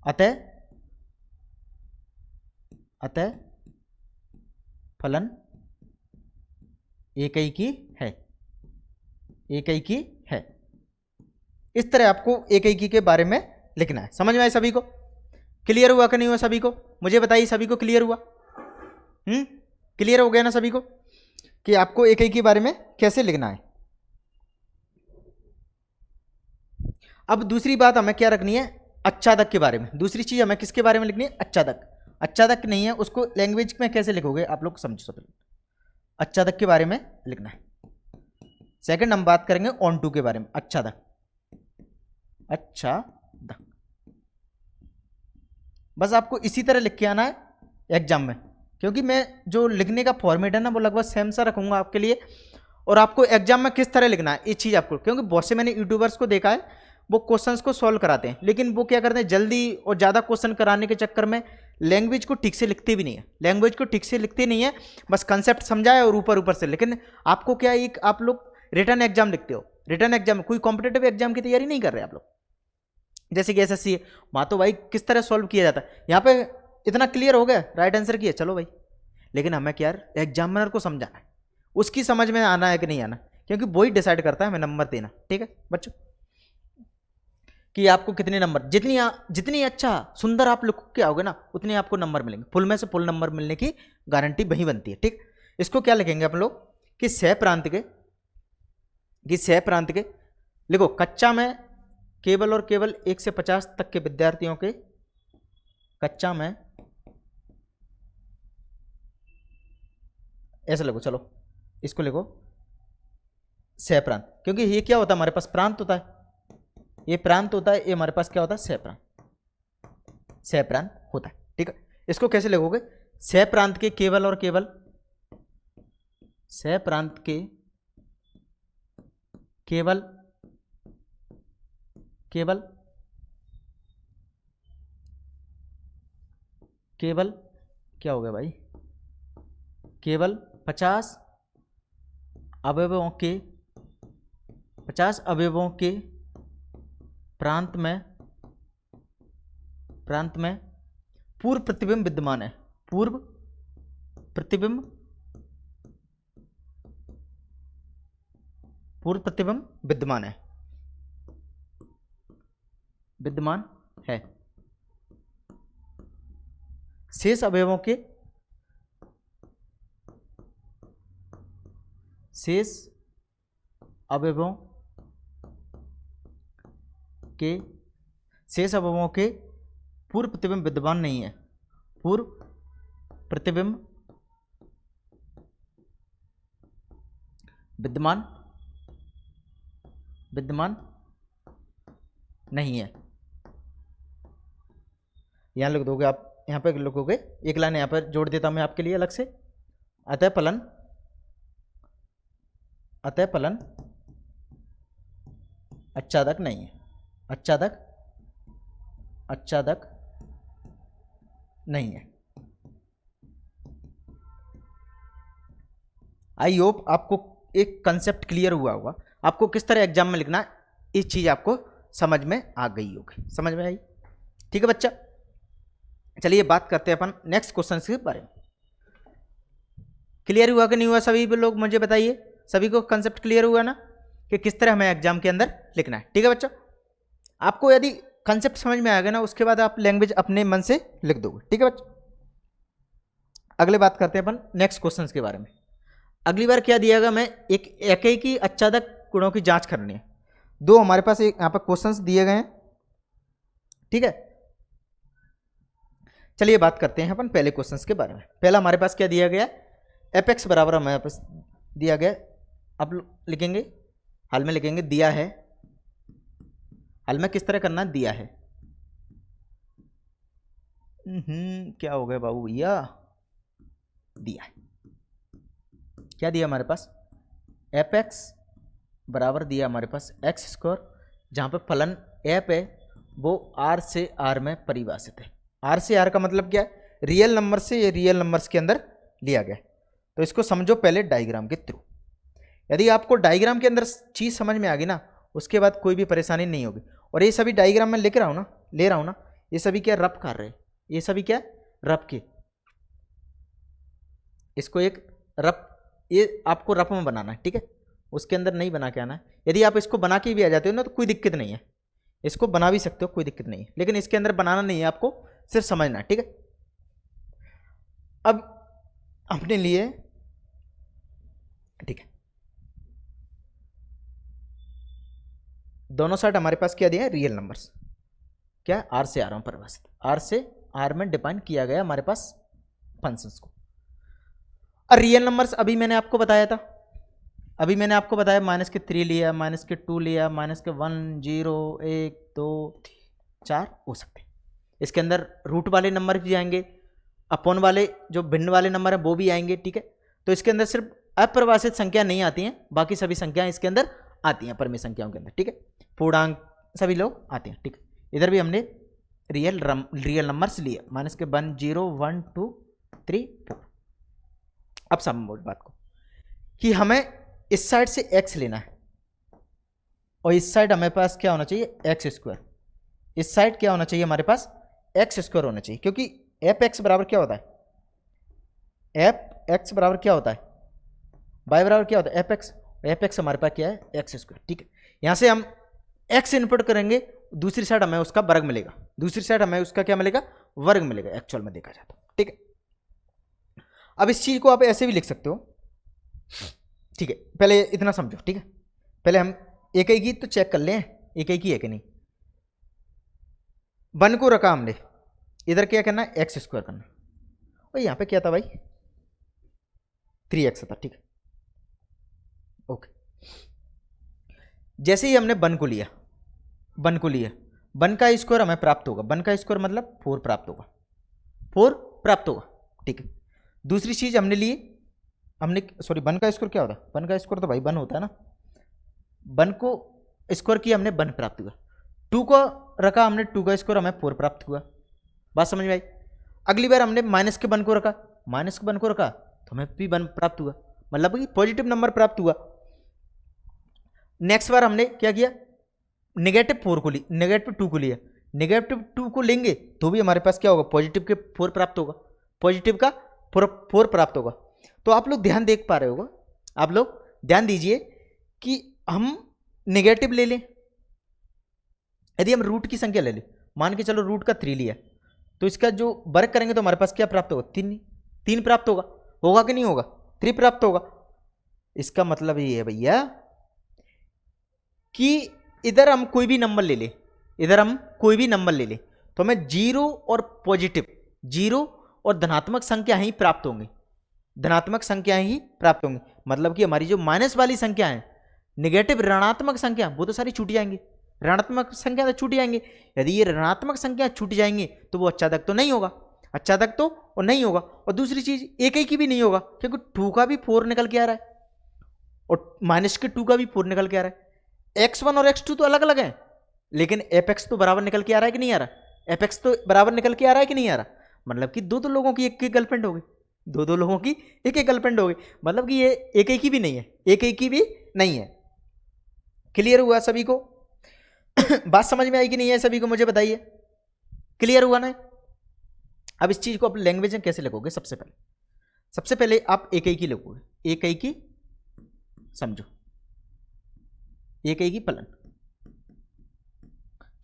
अतः फलन एक ही की है। इस तरह आपको एक ही के बारे में लिखना है। समझ में आए सभी को? क्लियर हुआ कि नहीं हुआ सभी को? मुझे बताइए, सभी को क्लियर हुआ? क्लियर हो गया ना सभी को कि आपको एक ही के बारे में कैसे लिखना है। अब दूसरी बात हमें क्या रखनी है, अच्छादक के बारे में। दूसरी चीज हमें किसके बारे में लिखनी है, अच्छादक नहीं है, उसको लैंग्वेज में कैसे लिखोगे आप लोग समझो। सब अच्छादक के बारे में लिखना है। सेकंड हम बात करेंगे ऑन टू के बारे में। अच्छादक बस आपको इसी तरह लिख के आना है एग्जाम में। क्योंकि मैं जो लिखने का फॉर्मेट है ना वो लगभग सेम सा रखूंगा आपके लिए, और आपको एग्जाम में किस तरह लिखना है ये चीज़ आपको, क्योंकि बहुत से मैंने यूट्यूबर्स को देखा है वो क्वेश्चंस को सॉल्व कराते हैं, लेकिन वो क्या करते हैं जल्दी और ज़्यादा क्वेश्चन कराने के चक्कर में लैंग्वेज को ठीक से लिखते भी नहीं है, लैंग्वेज को ठीक से लिखते नहीं है, बस कंसेप्ट समझाए और ऊपर ऊपर से। लेकिन आपको क्या, एक आप लोग रिटर्न एग्जाम लिखते हो, रिटर्न एग्जाम कोई कॉम्पिटेटिव एग्जाम की तैयारी नहीं कर रहे आप लोग, जैसे कि एसएससी है, वहाँ तो भाई किस तरह सॉल्व किया जाता है, यहाँ पे इतना क्लियर हो गया राइट आंसर किया चलो भाई। लेकिन हमें क्या यार एग्जामिनर को समझाना है, उसकी समझ में आना है कि नहीं आना, क्योंकि वही डिसाइड करता है हमें नंबर देना। ठीक है बच्चों, कि आपको कितने नंबर, जितनी अच्छा सुंदर आप लिख के आओगे ना उतने आपको नंबर मिलेंगे, फुल में से फुल नंबर मिलने की गारंटी वही बनती है। ठीक, इसको क्या लिखेंगे आप लोग कि सह प्रांत के लिखो, कच्चा में केवल और केवल 1 से 50 तक के विद्यार्थियों के, कच्चा में ऐसा लिखो, चलो इसको लिखो सह प्रांत, क्योंकि ये क्या होता है हमारे पास प्रांत होता है, ये प्रांत होता है, ये हमारे पास क्या होता है सह प्रांत होता है। ठीक है, इसको कैसे लिखोगे, सह प्रांत के केवल और केवल, सह प्रांत के केवल क्या हो गया भाई, केवल 50 अवयवों के प्रांत में पूर्व प्रतिबिंब विद्यमान है, पूर्व प्रतिबिंब विद्यमान है, शेष अवयवों के पूर्व प्रतिबिंब विद्यमान नहीं है, पूर्व प्रतिबिंब विद्यमान नहीं है। यहां लिख दोगे आप, यहां पर लिखोगे एक लाइन यहां पर जोड़ देता हूं मैं आपके लिए अलग से, अतः फलन आच्छादक नहीं है, आच्छादक नहीं है। आई होप आपको एक कंसेप्ट क्लियर हुआ होगा, आपको किस तरह एग्जाम में लिखना है इस चीज आपको समझ में आ गई होगी, समझ में आई। ठीक है बच्चा, चलिए बात करते हैं अपन नेक्स्ट क्वेश्चन के बारे में। क्लियर हुआ कि नहीं हुआ सभी लोग मुझे बताइए, सभी को कंसेप्ट क्लियर हुआ ना कि किस तरह हमें एग्जाम के अंदर लिखना है। ठीक है बच्चों, आपको यदि कंसेप्ट समझ में आ गया ना उसके बाद आप लैंग्वेज अपने मन से लिख दोगे। ठीक है बच्चों, अगले बात करते हैं अपन नेक्स्ट क्वेश्चन के बारे में। अगली बार क्या दिया गया, मैं एक ही आच्छादक गुणों की जांच करनी है। दो हमारे पास एक यहाँ पर क्वेश्चंस दिए गए हैं। ठीक है, चलिए बात करते हैं अपन पहले क्वेश्चंस के बारे में। पहला हमारे पास क्या दिया गया, एपेक्स बराबर हमारे पास दिया गया, अब लिखेंगे हाल में लिखेंगे दिया है, हाल में किस तरह करना है, दिया है। क्या हो गया बाबू भैया, दिया है, क्या दिया हमारे पास, एपेक्स बराबर दिया हमारे पास एक्स स्क्वायर, जहाँ पे फलन एप है वो आर से आर में परिभाषित है। आर से आर का मतलब क्या है, रियल नंबर से ये रियल नंबर्स के अंदर लिया गया। तो इसको समझो पहले डायग्राम के थ्रू। यदि आपको डायग्राम के अंदर चीज़ समझ में आ गई ना उसके बाद कोई भी परेशानी नहीं होगी। और ये सभी डायग्राम में ले रहा हूँ ना, ये सभी क्या रफ कर रहे हैं, ये सभी क्या रफ के, इसको एक रफ, ये आपको रफ में बनाना है। ठीक है, उसके अंदर नहीं बना के आना है। यदि आप इसको बना के भी आ जाते हो ना तो कोई दिक्कत नहीं है, इसको बना भी सकते हो, कोई दिक्कत नहीं है, लेकिन इसके अंदर बनाना नहीं है, आपको सिर्फ समझना है। ठीक है, अब अपने लिए ठीक है, दोनों साइड हमारे पास क्या दिया है, रियल नंबर्स, क्या आर से आर में परिभाषित, आर से आर में डिफाइन किया गया हमारे पास फंक्शंस को। और रियल नंबर्स अभी मैंने आपको बताया था, -3 लिया, -2 लिया, -1 0 1 2 4 हो सकते हैं। इसके अंदर रूट वाले नंबर भी जाएंगे अपॉन वाले जो भिन्न वाले नंबर हैं वो भी आएंगे, ठीक है। तो इसके अंदर सिर्फ अपरिभाषित संख्या नहीं आती हैं, बाकी सभी संख्याएं इसके अंदर आती हैं, परिमेय संख्याओं के अंदर, ठीक है। पूर्णांक सभी लोग आते हैं, ठीक है। इधर भी हमने रियल नंबर्स लिए, माइनस के 1 0 1 2 3 4। अब समझो बात को कि हमें इस साइड से x लेना है और इस साइड हमारे पास क्या होना चाहिए, एक्स स्क्वायर। इस साइड क्या होना चाहिए, हमारे पास एक्स स्क्वायर होना चाहिए, क्योंकि एफ एक्स बराबर क्या होता है, एफ एक्स बराबर क्या होता है, वाई बराबर क्या होता है, एफ एक्स हमारे पास क्या है, एक्स स्क्वायर, ठीक है। यहां से हम एक्स इनपुट करेंगे, दूसरी साइड हमें उसका वर्ग मिलेगा, दूसरी साइड हमें उसका क्या मिलेगा, वर्ग मिलेगा एक्चुअल में देखा जाए तो, ठीक है। अब इस चीज को आप ऐसे भी लिख सकते हो, ठीक है। पहले इतना समझो, ठीक है। पहले हम एक ही तो चेक कर लें एक ही है कि नहीं। 1 को रखा हमने, इधर क्या करना है, एक्स स्क्वायर करना, और यहां पे क्या था भाई, 3x था, ठीक है, ओके। जैसे ही हमने 1 को लिया, 1 का स्क्वायर हमें प्राप्त होगा, 1 का स्क्वायर मतलब 4 प्राप्त होगा, 4 प्राप्त होगा, ठीक है। दूसरी चीज हमने ली, सॉरी 1 का स्क्वायर क्या होता है, 1 का स्क्वायर तो भाई 1 होता है ना, 1 को स्क्वायर किया हमने 1 प्राप्त हुआ, 2 को रखा हमने, 2 का स्क्वायर हमें 4 प्राप्त हुआ, बात समझ में आई। अगली बार हमने माइनस के 1 को रखा, तो हमें भी 1 प्राप्त हुआ, मतलब कि पॉजिटिव नंबर प्राप्त हुआ। नेक्स्ट बार हमने क्या किया, नेगेटिव 2 को लिया, नेगेटिव 2 को लेंगे तो भी हमारे पास क्या होगा, पॉजिटिव के 4 प्राप्त होगा, पॉजिटिव का 4 प्राप्त होगा। तो आप लोग ध्यान देख पा रहे होगा, आप लोग ध्यान दीजिए कि हम नेगेटिव ले लें, यदि हम रूट की संख्या ले लें, मान के चलो रूट का 3 लिया, तो इसका जो वर्ग करेंगे तो हमारे पास क्या प्राप्त होगा, 3 प्राप्त होगा कि नहीं होगा, 3 प्राप्त होगा। इसका मतलब ये है भैया कि इधर हम कोई भी नंबर ले ले, तो हमें जीरो और पॉजिटिव, जीरो और धनात्मक संख्या ही प्राप्त होंगी, मतलब कि हमारी जो माइनस वाली संख्या है, नेगेटिव ऋणात्मक संख्या, वो तो सारी छूट जाएंगी, ऋणात्मक संख्या तो छूट जाएंगे। यदि ये ऋणात्मक संख्या छूट जाएंगे तो वो अच्छा तक तो नहीं होगा, और दूसरी चीज एक ही भी नहीं होगा, क्योंकि 2 का भी 4 निकल के आ रहा है और माइनस के 2 का भी 4 निकल के आ रहा है। x1 और x2 तो अलग अलग हैं, लेकिन fx तो बराबर निकल के आ रहा है कि नहीं आ रहा, fx तो बराबर निकल के आ रहा है कि नहीं आ रहा, मतलब कि दो लोगों की एक गर्लफ्रेंड हो गई, दो लोगों की एक गर्लफ्रेंड हो गई, मतलब कि ये एक ही भी नहीं है, क्लियर हुआ सभी को? बात समझ में आई कि नहीं है सभी को, मुझे बताइए, क्लियर हुआ ना? अब इस चीज को आप लैंग्वेज में कैसे लिखोगे, सबसे पहले आप एक ही लिखोगे, एक ही समझो, एक ही फलन,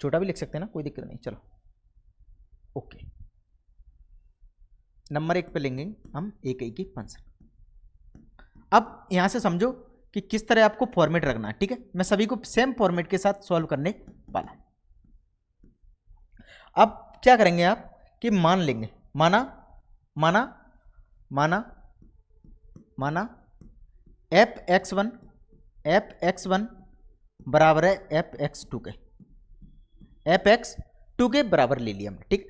छोटा भी लिख सकते हैं ना, कोई दिक्कत नहीं, चलो ओके। नंबर 1 पे लेंगे हम एक ही फंक्शन। अब यहां से समझो कि किस तरह आपको फॉर्मेट रखना है, ठीक है। मैं सभी को सेम फॉर्मेट के साथ सॉल्व करने वाला। अब क्या करेंगे आप कि मान लेंगे, माना f(x1) बराबर है f(x2) के बराबर ले लिया हमने, ठीक।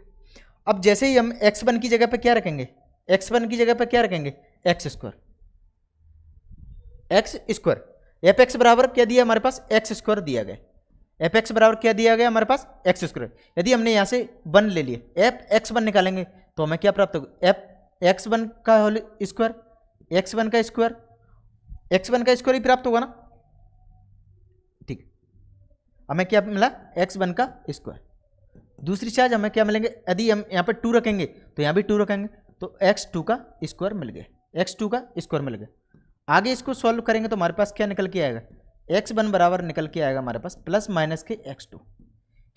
अब जैसे ही हम x1 की जगह पे क्या रखेंगे, एक्स स्क्वायर, f(x) बराबर क्या दिया हमारे पास, एक्स स्क्वायर दिया गया, f(x) बराबर क्या दिया गया हमारे पास, एक्स स्क्वायर। यदि हमने यहां से 1 ले लिया, f(x1) निकालेंगे तो हमें क्या प्राप्त होगा, f(x1) का होल स्क्वायर, x1 का स्क्वायर ही प्राप्त होगा ना, ठीक। हमें क्या मिला, x1 का स्क्वायर। दूसरी चीज हमें क्या मिलेंगे, यदि हम यहाँ पर 2 रखेंगे तो यहाँ भी 2 रखेंगे, तो x2 का स्क्वायर मिल गया, आगे इसको सॉल्व करेंगे तो हमारे पास क्या निकल के आएगा, x1 बराबर निकल के आएगा हमारे पास प्लस माइनस के x2,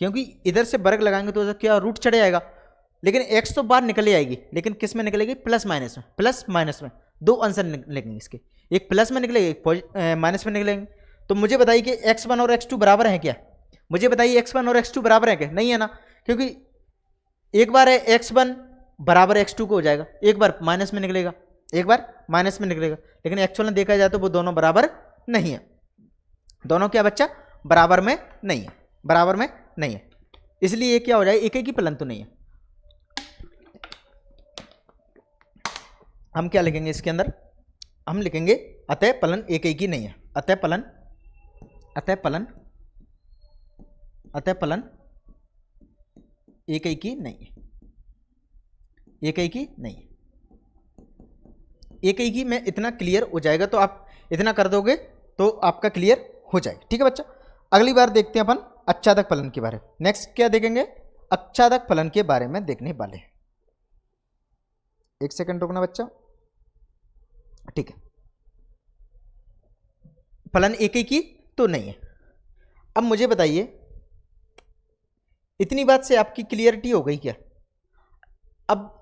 क्योंकि इधर से वर्ग लगाएंगे तो क्या रूट चढ़े आएगा, लेकिन x तो बाहर निकल आएगी, लेकिन किस में निकलेगी, प्लस माइनस में। 2 आंसर निकलेंगे इसके, एक प्लस में निकलेगा, एक माइनस में निकलेंगे। तो मुझे बताइए कि x1 और x2 बराबर हैं क्या, मुझे बताइए x1 और x2 बराबर हैं क्या, नहीं है ना, क्योंकि एक बार है x1 बराबर x2 को हो जाएगा, एक बार माइनस में निकलेगा, लेकिन एक्चुअल में देखा जाए तो वो दोनों बराबर नहीं है, दोनों क्या बच्चा बराबर में नहीं है, इसलिए ये क्या हो जाए, एक ही फलन तो नहीं है। हम क्या लिखेंगे इसके अंदर, हम लिखेंगे अतः फलन एक ही नहीं है, अतः फलन एक ही नहीं है, एक ही नहीं है, एक ही में इतना क्लियर हो जाएगा। तो आप इतना कर दोगे तो आपका क्लियर हो जाएगा। ठीक है बच्चा, अगली बार देखते हैं अपन अच्छादक फलन के बारे में। नेक्स्ट क्या देखेंगे, अच्छादक फलन के बारे में देखने वाले हैं। एक सेकंड रुकना बच्चा, ठीक है। फलन एक ही तो नहीं है। अब मुझे बताइए, इतनी बात से आपकी क्लियरिटी हो गई क्या? अब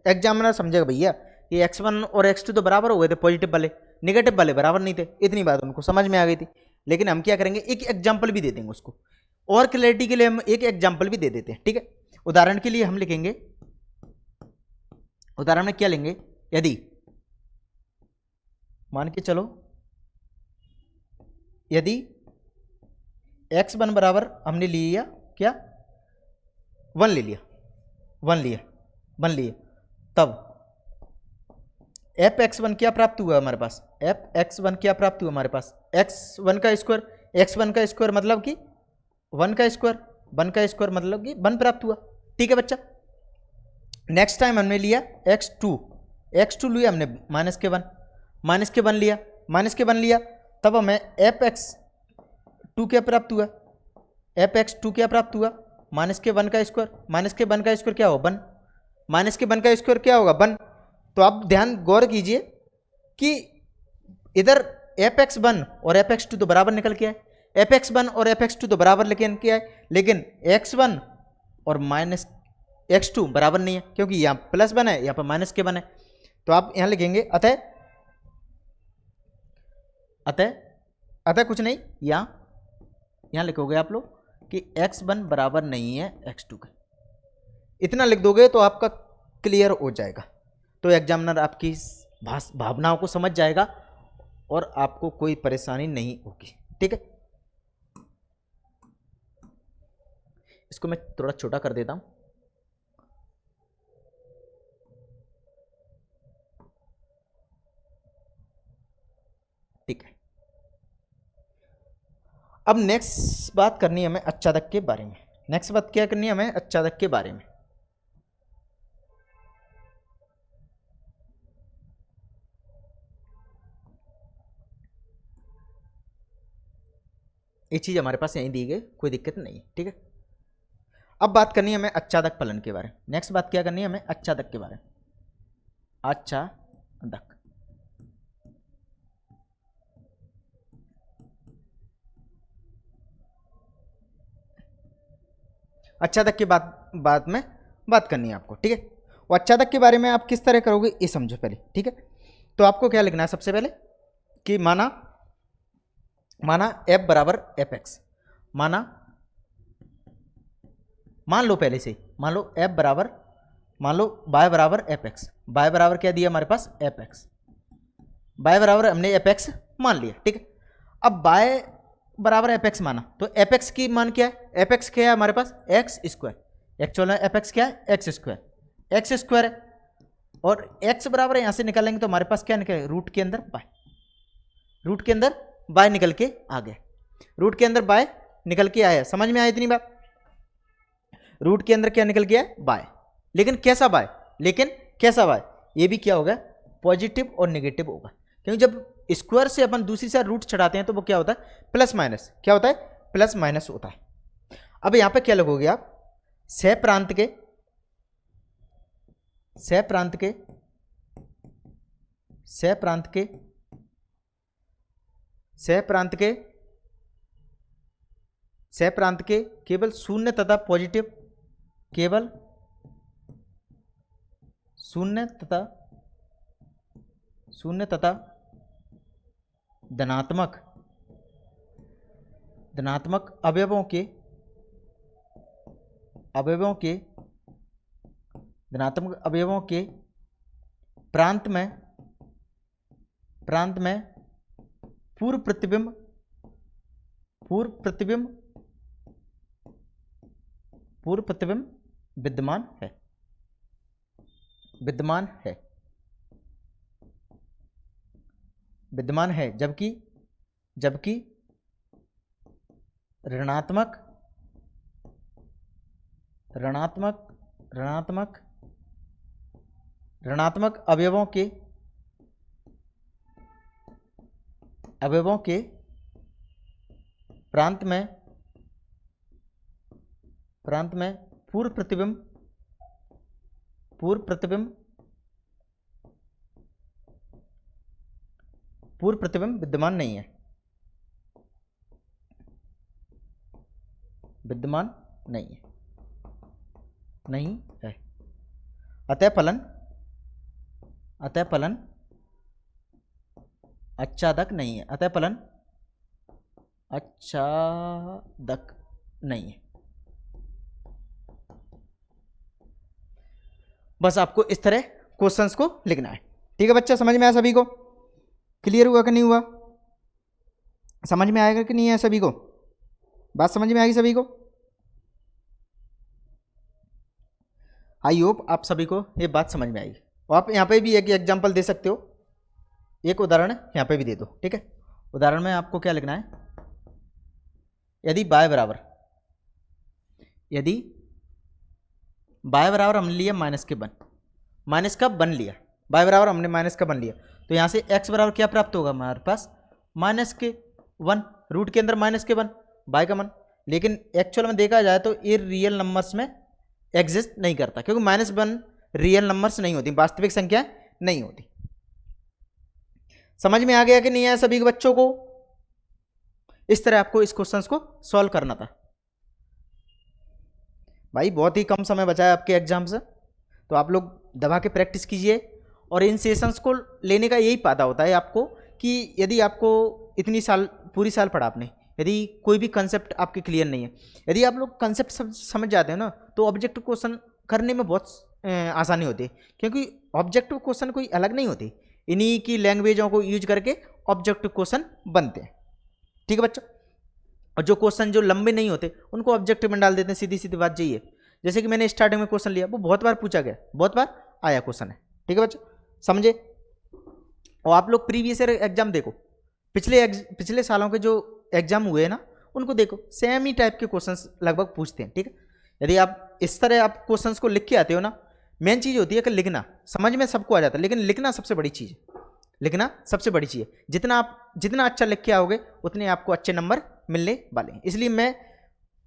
एग्जामिनर समझेगा भैया ये x1 और x2 तो बराबर हो गए थे, पॉजिटिव वाले, नेगेटिव वाले बराबर नहीं थे, इतनी बात उनको समझ में आ गई थी। लेकिन हम क्या करेंगे, एक एग्जाम्पल भी दे देंगे उसको, और क्लैरिटी के लिए हम एक एग्जाम्पल भी दे देते हैं। ठीक है, उदाहरण के लिए हम लिखेंगे, उदाहरण में क्या लेंगे, यदि मान के चलो, यदि x1 बराबर हमने लिया क्या, 1 ले लिया, 1 लिया, 1 लिए, तब fx1 क्या प्राप्त हुआ हमारे पास, fx1 क्या प्राप्त हुआ हमारे पास, x1 का स्क्वायर, x1 का स्क्वायर मतलब कि 1 का स्क्वायर, 1 का स्क्वायर मतलब कि 1 प्राप्त हुआ। ठीक है बच्चा, नेक्स्ट टाइम हमने लिया x2 लिया हमने -1, -1 लिया, -1 लिया, तब हमें fx2 क्या प्राप्त हुआ, fx2 क्या प्राप्त हुआ, -1 का स्क्वायर, -1 का स्क्वायर क्या होगा 1, -1 का स्क्वायर क्या होगा 1। तो आप ध्यान गौर कीजिए कि इधर fx1 और fx2 तो बराबर निकल के आए, fx1 और fx2 तो बराबर लेकिन क्या है, लेकिन x1 और -x2 बराबर नहीं है, क्योंकि यहाँ +1 है, यहाँ पर -1 है। तो आप यहाँ लिखेंगे अतः कुछ नहीं, यहाँ लिखोगे आप लोग कि x1 बराबर नहीं है x2 के, इतना लिख दोगे तो आपका क्लियर हो जाएगा। तो एग्जामिनर आपकी भावनाओं को समझ जाएगा और आपको कोई परेशानी नहीं होगी। ठीक है, इसको मैं थोड़ा छोटा कर देता हूं। ठीक है, अब नेक्स्ट बात करनी है हमें अच्छादक के बारे में। नेक्स्ट बात क्या करनी है हमें अच्छादक के बारे में। ये चीज हमारे पास यहीं दी गई, कोई दिक्कत नहीं है। ठीक है, अब बात करनी है हमें अच्छादक फलन के बारे में। नेक्स्ट बात क्या करनी है हमें अच्छादक के बारे में। अच्छादक, अच्छादक की बात में बात करनी है आपको। ठीक है, और अच्छादक के बारे में आप किस तरह करोगे ये समझो पहले। ठीक है, तो आपको क्या लिखना है सबसे पहले कि माना f बराबर fx, मान लो पहले से, मान लो f बराबर, मान लो y बराबर fx, y बराबर क्या दिया हमारे पास fx, y बराबर हमने fx मान लिया। ठीक है, अब y बराबर fx माना, तो fx की मान क्या है, fx क्या है हमारे पास x स्क्वायर, एक्चुअल में fx क्या है x स्क्वायर है, और x बराबर यहां से निकालेंगे तो हमारे पास क्या निकलेगा, रूट के अंदर y, रूट के अंदर y निकल के आ गया, रूट के अंदर y निकल के आया। समझ में आया इतनी बात, रूट के अंदर क्या निकल गया y, लेकिन कैसा y, ये भी क्या होगा पॉजिटिव और नेगेटिव होगा, क्योंकि जब स्क्वायर से अपन दूसरी साइड रूट चढ़ाते हैं तो वो क्या होता है प्लस माइनस, क्या होता है प्लस माइनस होता है। अब यहां पे क्या लगोगे आप, सह प्रांत के केवल शून्य तथा पॉजिटिव, केवल शून्य तथा धनात्मक अवयवों के प्रांत में पूर्व प्रतिबिंब विद्यमान है। विद्यमान है, विद्यमान है, जबकि जबकि ऋणात्मक ऋणात्मक ऋणात्मक ऋणात्मक अवयवों के प्रांत में पूर्व प्रतिबिंब विद्यमान नहीं है, विद्यमान नहीं है। अतः फलन आच्छादक नहीं है, अतः फलन आच्छादक नहीं है। बस आपको इस तरह क्वेश्चंस को लिखना है। ठीक है बच्चा, समझ में आया सभी को? क्लियर हुआ कि नहीं हुआ? समझ में आएगा कि नहीं है सभी को? बात समझ में आएगी सभी को? आई होप आप सभी को ये बात समझ में आएगी। और आप यहाँ पे भी एक एग्जांपल दे सकते हो, एक उदाहरण यहाँ पे भी दे दो। ठीक है, उदाहरण में आपको क्या लिखना है? यदि y बराबर हमने लिया माइनस का वन लिया, y बराबर हमने माइनस का वन लिया, तो यहाँ से x बराबर क्या प्राप्त होगा हमारे पास? माइनस के वन, रूट के अंदर माइनस के वन, y का वन। लेकिन एक्चुअल में देखा जाए तो ये रियल नंबर्स में एग्जिस्ट नहीं करता, क्योंकि माइनस वन रियल नंबर्स नहीं होती, वास्तविक संख्या नहीं होती। समझ में आ गया कि नहीं आया सभी बच्चों को? इस तरह आपको इस क्वेश्चन को सॉल्व करना था। भाई बहुत ही कम समय बचा है आपके एग्जाम से, तो आप लोग दबा के प्रैक्टिस कीजिए। और इन सेशंस को लेने का यही फायदा होता है आपको, कि यदि आपको इतनी पूरी साल पढ़ा आपने, यदि कोई भी कंसेप्ट आपके क्लियर नहीं है, यदि आप लोग कंसेप्ट समझ जाते हैं ना, तो ऑब्जेक्टिव क्वेश्चन करने में बहुत आसानी होती है, क्योंकि ऑब्जेक्टिव क्वेश्चन कोई अलग नहीं होती, इन्हीं की लैंग्वेजों को यूज करके ऑब्जेक्टिव क्वेश्चन बनते हैं। ठीक है बच्चों? और जो क्वेश्चन जो लंबे नहीं होते उनको ऑब्जेक्टिव में डाल देते हैं, सीधी सीधी बात यही है। जैसे कि मैंने स्टार्टिंग में क्वेश्चन लिया, वो बहुत बार पूछा गया, बहुत बार आया क्वेश्चन है। ठीक है बच्चों, समझे? और आप लोग प्रीवियस ईयर एग्जाम देखो, पिछले सालों के जो एग्जाम हुए ना, उनको देखो, सेम ही टाइप के क्वेश्चंस लगभग पूछते हैं। ठीक है, यदि आप इस तरह आप क्वेश्चंस को लिख के आते हो ना, मेन चीज़ होती है कि लिखना, समझ में सबको आ जाता है, लेकिन लिखना सबसे बड़ी चीज़ है, लिखना सबसे बड़ी चीज़ है। जितना अच्छा लिख के आओगे उतने आपको अच्छे नंबर मिलने वाले हैं। इसलिए मैं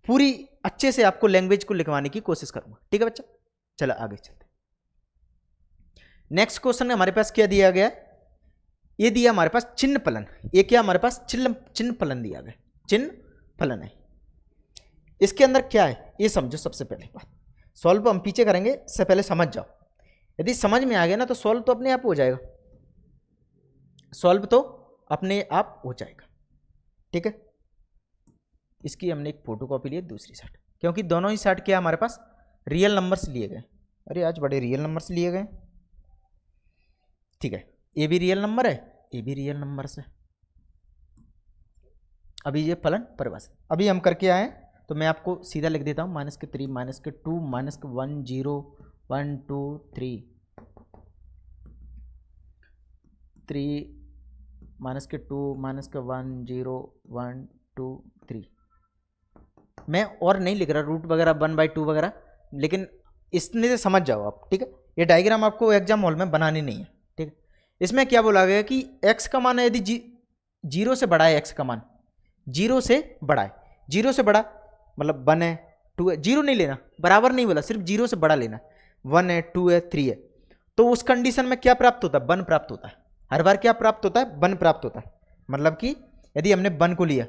पूरी अच्छे से आपको लैंग्वेज को लिखवाने की कोशिश करूंगा। ठीक है बच्चा, चलो आगे चलते। नेक्स्ट क्वेश्चन में हमारे पास क्या दिया गया? ये दिया हमारे पास चिन्ह फलन। ये क्या हमारे पास? चिन्ह फलन दिया गया, चिन्ह फलन है। इसके अंदर क्या है ये समझो। सबसे पहले बात, सॉल्व हम पीछे करेंगे, इससे पहले समझ जाओ। यदि समझ में आ गया ना तो सॉल्व तो अपने आप हो जाएगा, सॉल्व तो अपने आप हो जाएगा। ठीक है, इसकी हमने एक फोटो कॉपी ली दूसरी साइड, क्योंकि दोनों ही साइड क्या हमारे पास रियल नंबर्स लिए गए। अरे आज बड़े रियल नंबर्स लिए गए। ठीक है, ये भी रियल नंबर है, ये भी रियल नंबर है। अभी ये फलन परिभाषित अभी हम करके आए, तो मैं आपको सीधा लिख देता हूँ। -3, -2, -1, 0, 1, 2, 3, -2, -1, 0, 1, 2, 3। मैं और नहीं लिख रहा रूट वगैरह 1/2 वगैरह, लेकिन इसमें से समझ जाओ आप। ठीक है, ये डायग्राम आपको एग्जाम हॉल में बनानी नहीं है। ठीक है, इसमें क्या बोला गया कि x का मान है, यदि 0 से बड़ा है, x का मान 0 से बड़ा है, 0 से बड़ा मतलब 1 है, 2 है, 0 नहीं लेना, बराबर नहीं बोला, सिर्फ 0 से बड़ा लेना। 1 है, 2 है, 3 है, तो उस कंडीशन में क्या प्राप्त होता है? 1 प्राप्त होता है। हर बार क्या प्राप्त होता है? 1 प्राप्त होता है। मतलब कि यदि हमने 1 को लिया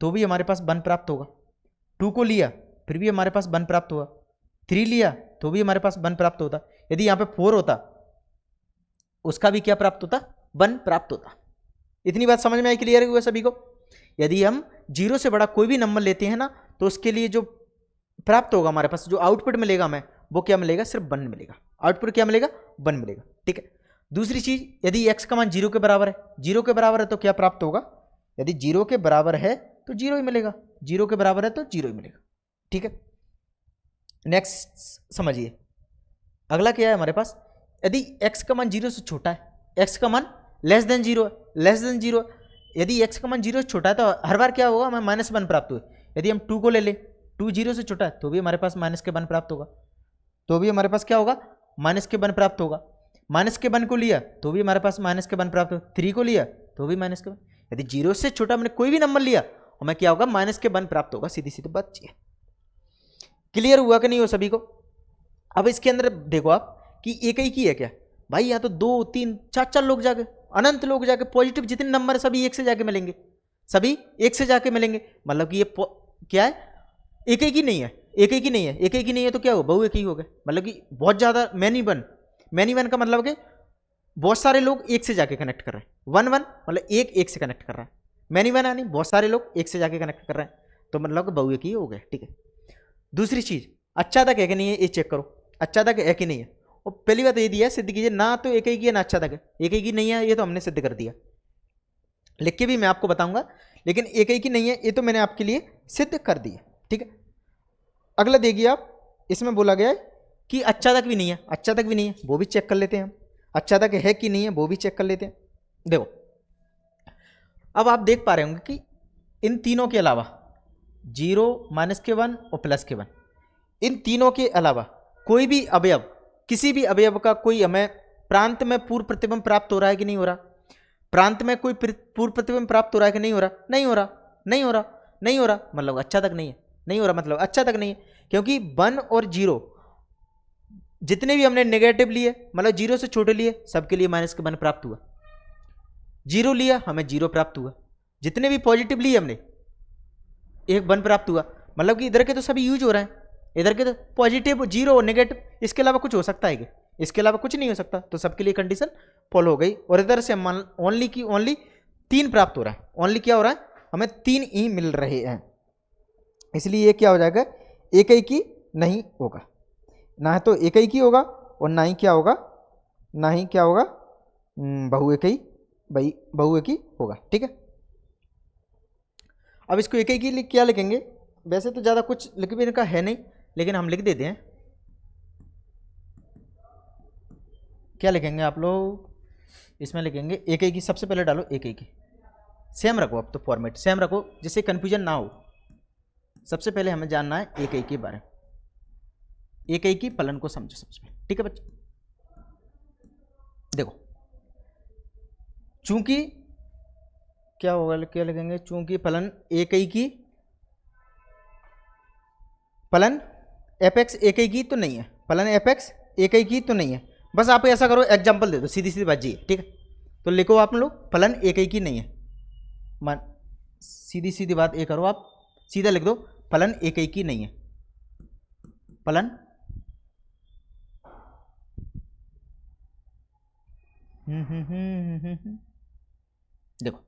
तो भी हमारे पास 1 प्राप्त होगा, 2 को लिया फिर भी हमारे पास 1 प्राप्त होगा, 3 लिया तो भी हमारे पास 1 प्राप्त होता। यदि यहाँ पे 4 होता, उसका भी क्या प्राप्त होता? 1 प्राप्त होता। इतनी बात समझ में आई? क्लियर हुआ सभी को? यदि हम 0 से बड़ा कोई भी नंबर लेते हैं ना, तो उसके लिए जो प्राप्त होगा हमारे पास, जो आउटपुट मिलेगा हमें, वो क्या मिलेगा? सिर्फ 1 मिलेगा। आउटपुट क्या मिलेगा? 1 मिलेगा। ठीक है, दूसरी चीज, यदि x का मान 0 के बराबर है, 0 के बराबर है तो क्या प्राप्त होगा? यदि 0 के बराबर है तो 0 ही मिलेगा, 0 के बराबर है तो 0 ही मिलेगा। ठीक है, नेक्स्ट समझिए, अगला क्या है हमारे पास? यदि x का मान 0 से छोटा है, x का मान लेस देन 0 है, लेस देन 0, यदि x का मान 0 से छोटा है तो हर बार क्या होगा, हमें -1 प्राप्त हुए। यदि हम 2 को ले लें, 2 0 से छोटा है तो भी हमारे पास -1 प्राप्त होगा, तो भी हमारे पास क्या होगा, -1 प्राप्त होगा। -1 को लिया तो भी हमारे पास -1 प्राप्त होगा, 3 को लिया तो भी -1। यदि 0 से छोटा हमने कोई भी नंबर लिया हमें क्या होगा, -1 प्राप्त होगा। सीधी सीधी बात है। क्लियर हुआ कि नहीं हो सभी को? अब इसके अंदर देखो आप कि एक ही की है क्या भाई, यहाँ तो 2 3 4 4 लोग जाके, अनंत लोग जाके, पॉजिटिव जितने नंबर है सभी एक से जाके मिलेंगे, सभी एक से जाके मिलेंगे। मतलब कि ये क्या है, एक ही नहीं है, एक ही नहीं है, एक ही नहीं है तो क्या हो, बहु एक ही हो गए। मतलब कि बहुत ज्यादा मैनी वन का मतलब कि बहुत सारे लोग एक से जाके कनेक्ट कर रहे हैं। 1 1 मतलब एक से कनेक्ट कर रहा है, मैनी वन यानी बहुत सारे लोग एक से जाके कनेक्ट कर रहे हैं, तो मतलब कि बहु एक ही हो गए। ठीक है, दूसरी चीज, अच्छा तक है कि नहीं है ये चेक करो, अच्छा तक है कि नहीं है। और पहली बात ये दिया है, सिद्ध कीजिए, ना तो एक ही है ना अच्छा तक है, एक ही नहीं है ये तो हमने सिद्ध कर दिया, लिख के भी मैं आपको बताऊंगा, लेकिन एक ही नहीं है ये तो मैंने आपके लिए सिद्ध कर दिया। ठीक है, अगला देखिए आप, इसमें बोला गया है कि अच्छा तक भी नहीं है, अच्छा तक भी नहीं है वो भी चेक कर लेते हैं हम, अच्छा तक है कि नहीं है वो भी चेक कर लेते हैं। देखो अब आप देख पा रहे होंगे कि इन तीनों के अलावा 0 -1 और +1, इन तीनों के अलावा कोई भी अवयव, किसी भी अवयव का कोई हमें प्रांत में पूर्व प्रतिबिंब प्राप्त हो रहा है कि नहीं हो रहा, प्रांत में कोई पूर्व प्रतिबिंब प्राप्त हो रहा है कि नहीं हो रहा, नहीं हो रहा, नहीं हो रहा, नहीं हो रहा, मतलब अच्छा तक नहीं है, नहीं हो रहा मतलब अच्छा तक नहीं है। क्योंकि 1 और 0 जितने भी हमने नेगेटिव लिए, मतलब 0 से छोटे लिए, सबके लिए -1 प्राप्त हुआ। 0 लिया हमें 0 प्राप्त हुआ, जितने भी पॉजिटिव लिए हमने 1 प्राप्त हुआ। मतलब कि इधर के तो सभी यूज हो रहे हैं, इधर के तो पॉजिटिव 0 और नेगेटिव, इसके अलावा कुछ हो सकता है क्या, इसके अलावा कुछ नहीं हो सकता, तो सबके लिए कंडीशन फॉलो हो गई। और इधर से ओनली की ओनली 3 प्राप्त हो रहा है, ओनली क्या हो रहा है, हमें 3 ही मिल रहे हैं, इसलिए ये क्या हो जाएगा, एक ही की नहीं होगा, ना तो एक ही की होगा और ना ही क्या होगा, ना ही क्या होगा, बहु एक ही, बहु एक ही होगा। ठीक है, अब इसको एक ही के लिए क्या लिखेंगे, वैसे तो ज़्यादा कुछ लिख भी इनका है नहीं, लेकिन हम लिख देते हैं। क्या लिखेंगे आप लोग, इसमें लिखेंगे एक ही की, सबसे पहले डालो एक ही की, सेम रखो, अब तो फॉर्मेट सेम रखो जिससे कन्फ्यूजन ना हो। सबसे पहले हमें जानना है एक ही के बारे में, एक ही की फलन को समझो सबसे पहले। ठीक है बच्चे, देखो चूंकि क्या होगा, क्या लिखेंगे, चूंकि फलन एक ही की, फलन fx एक ही की तो नहीं है, फलन fx एक ही की तो नहीं है। बस आप ऐसा करो, एग्जांपल दे दो, सीधी सीधी बात जी। ठीक है, तो लिखो आप लोग फलन एक ही की नहीं है, मान सीधी सीधी बात ये करो, आप सीधा लिख दो फलन एक ही की नहीं है, फलन देखो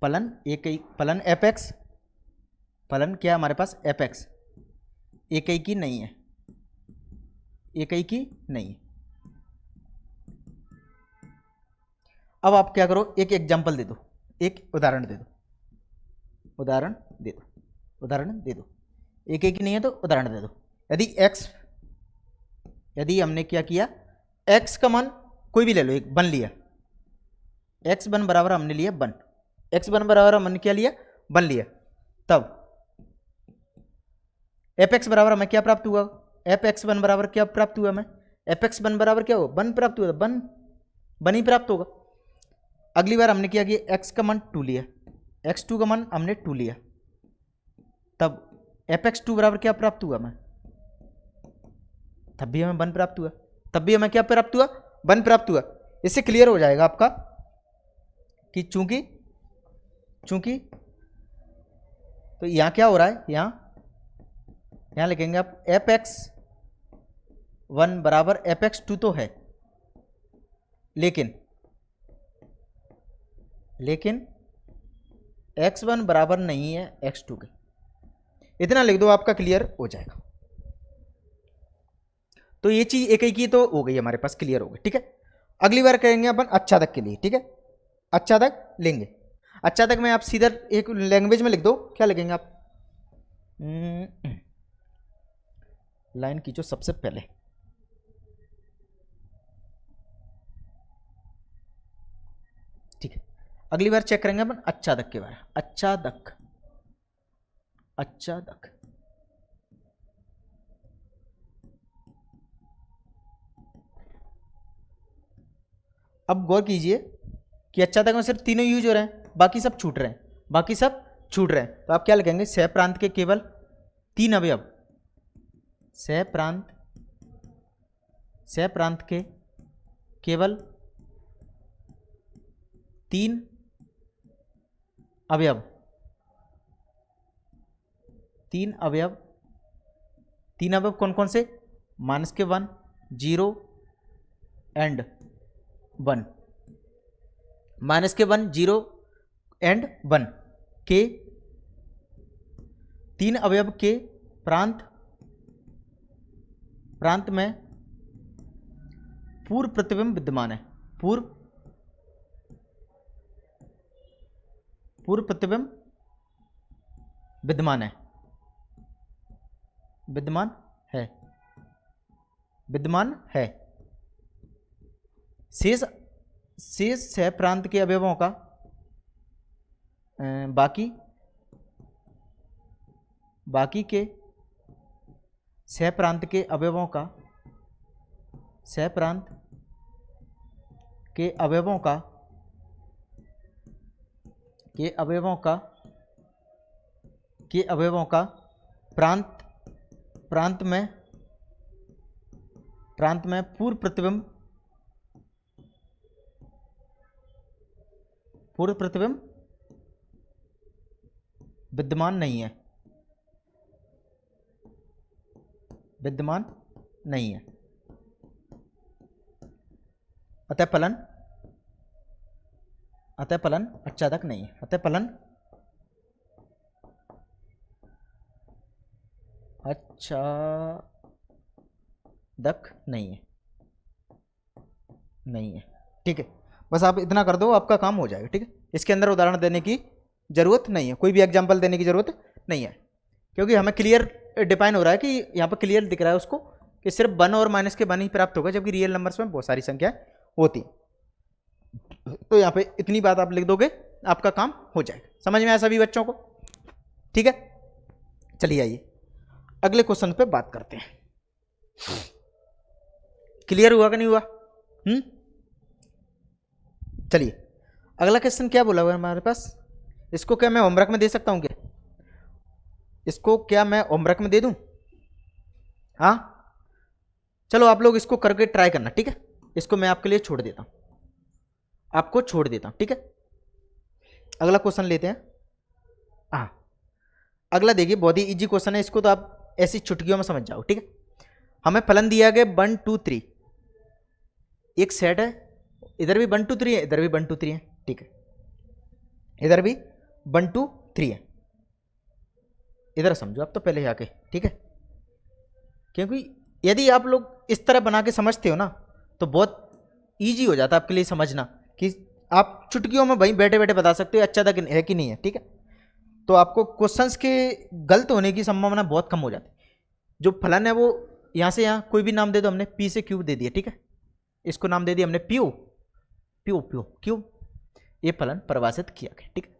फलन एक ही, फलन fx, फलन क्या हमारे पास fx एक ही की नहीं है, एक ही की नहीं है। अब आप क्या करो, एक एग्जांपल दे दो, एक उदाहरण दे दो, उदाहरण दे दो, उदाहरण दे दो, एक ही नहीं है तो उदाहरण दे दो। यदि x, यदि हमने क्या किया, x का मान कोई भी ले लो, एक 1 लिया, x1 बराबर हमने लिया 1, x1 बराबर हमने क्या लिया 1 लिया, तब fx बराबर हमें क्या प्राप्त हुआ, fx1 बराबर क्या प्राप्त हुआ, हमें fx1 बराबर क्या हो, 1 प्राप्त हुआ, 1 ही प्राप्त होगा। अगली बार हमने क्या किया, x का मान 2 लिया, x2 का मान हमने 2 लिया, तब fx2 बराबर क्या प्राप्त हुआ हमें, तब भी हमें 1 प्राप्त हुआ, तब भी हमें क्या प्राप्त हुआ, 1 प्राप्त हुआ। इससे क्लियर हो जाएगा आपका कि चूंकि, चूंकि तो यहां क्या हो रहा है, यहां लिखेंगे आप fx1 बराबर fx2 तो है, लेकिन x1 बराबर नहीं है x2 के, इतना लिख दो आपका क्लियर हो जाएगा। तो ये चीज एक ही की तो हो गई हमारे पास, क्लियर हो गई। ठीक है, अगली बार करेंगे अपन अच्छा तक के लिए। ठीक है, अच्छा तक लेंगे, अच्छा तक में आप सीधा एक लैंग्वेज में लिख दो, क्या लिखेंगे आप, लाइन खींचो सबसे पहले। ठीक है, अगली बार चेक करेंगे अपन अच्छादक के बारे। अच्छादक, अच्छादक अब गौर कीजिए कि अच्छादक में सिर्फ तीनों यूज हो रहे हैं, बाकी सब छूट रहे हैं, बाकी सब छूट रहे हैं। तो आप क्या लिखेंगे, सह प्रांत के केवल 3 अवयव, सह प्रांत के केवल 3 अवयव, 3 अवयव, 3 अवयव कौन कौन से, -1, 0 एंड 1, -1, 0 एंड 1 के 3 अवयव के प्रांत में पूर्व प्रतिबिंब विद्यमान है, पूर्व प्रतिबिंब विद्यमान है, विद्यमान है। शेष सह प्रांत के अवयवों का बाकी के सह प्रांत के अवयवों का प्रांत में पूर्व प्रतिबिंब विद्यमान नहीं है, अतः फलन अच्छादक नहीं है, अतः फलन अच्छादक नहीं है। ठीक है, बस आप इतना कर दो, आपका काम हो जाएगा। ठीक है, इसके अंदर उदाहरण देने की जरूरत नहीं है, कोई भी एग्जाम्पल देने की जरूरत नहीं है, क्योंकि हमें क्लियर डिफाइन हो रहा है कि यहाँ पर क्लियर दिख रहा है उसको कि सिर्फ 1 और माइनस के 1 ही प्राप्त होगा, जबकि रियल नंबर्स में बहुत सारी संख्याएं होती। तो यहाँ पे इतनी बात आप लिख दोगे, आपका काम हो जाएगा। समझ में आया सभी बच्चों को? ठीक है, चलिए आइए अगले क्वेश्चन पे बात करते हैं। क्लियर हुआ कि नहीं हुआ? चलिए अगला क्वेश्चन क्या बोला हुआ है हमारे पास, इसको क्या मैं होमवर्क में दे सकता हूं क्या? इसको क्या मैं होमवर्क में दे दूं? हाँ, चलो आप लोग इसको करके ट्राई करना। ठीक है, इसको मैं आपके लिए छोड़ देता हूं, आपको छोड़ देता हूं। ठीक है, अगला क्वेश्चन लेते हैं। हाँ, अगला देखिए, बहुत ही इजी क्वेश्चन है, इसको तो आप ऐसी चुटकियों में समझ जाओ। ठीक है, हमें फलन दिया गया 1 2 3, एक सेट है, इधर भी 1 2 3 है, इधर भी 1 2 3 है। ठीक है, इधर भी 1 2 3 है, इधर समझो आप तो पहले आके। ठीक है, क्योंकि यदि आप लोग इस तरह बना के समझते हो ना, तो बहुत इजी हो जाता है आपके लिए समझना, कि आप चुटकियों में भाई बैठे बैठे बता सकते हो अच्छादक है कि नहीं है। ठीक है, तो आपको क्वेश्चंस के गलत होने की संभावना बहुत कम हो जाती है। जो फलन है वो यहाँ से यहाँ कोई भी नाम दे दो, हमने पी से क्यू दे दिया। ठीक है, इसको नाम दे दिया हमने प्यू, प्यू प्यू क्यू, ये फलन परिभाषित किया गया। ठीक है,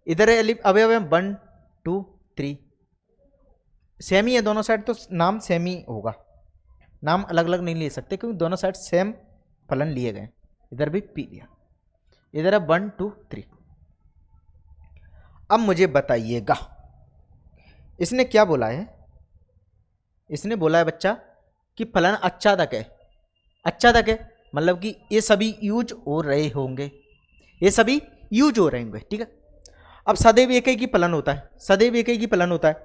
इधर अवयव 1 2 3 सेम ही है दोनों साइड, तो नाम सेम ही होगा, नाम अलग अलग नहीं ले सकते, क्योंकि दोनों साइड सेम फलन लिए गए। इधर भी पी लिया, इधर है 1 2 3। अब मुझे बताइएगा इसने क्या बोला है? इसने बोला है बच्चा कि फलन अच्छादक है। अच्छादक है मतलब कि ये सभी यूज हो रहे होंगे, ये सभी यूज हो रहे होंगे। ठीक है, अब सदैव एक ही फलन होता है, सदैव एक ही फलन होता है,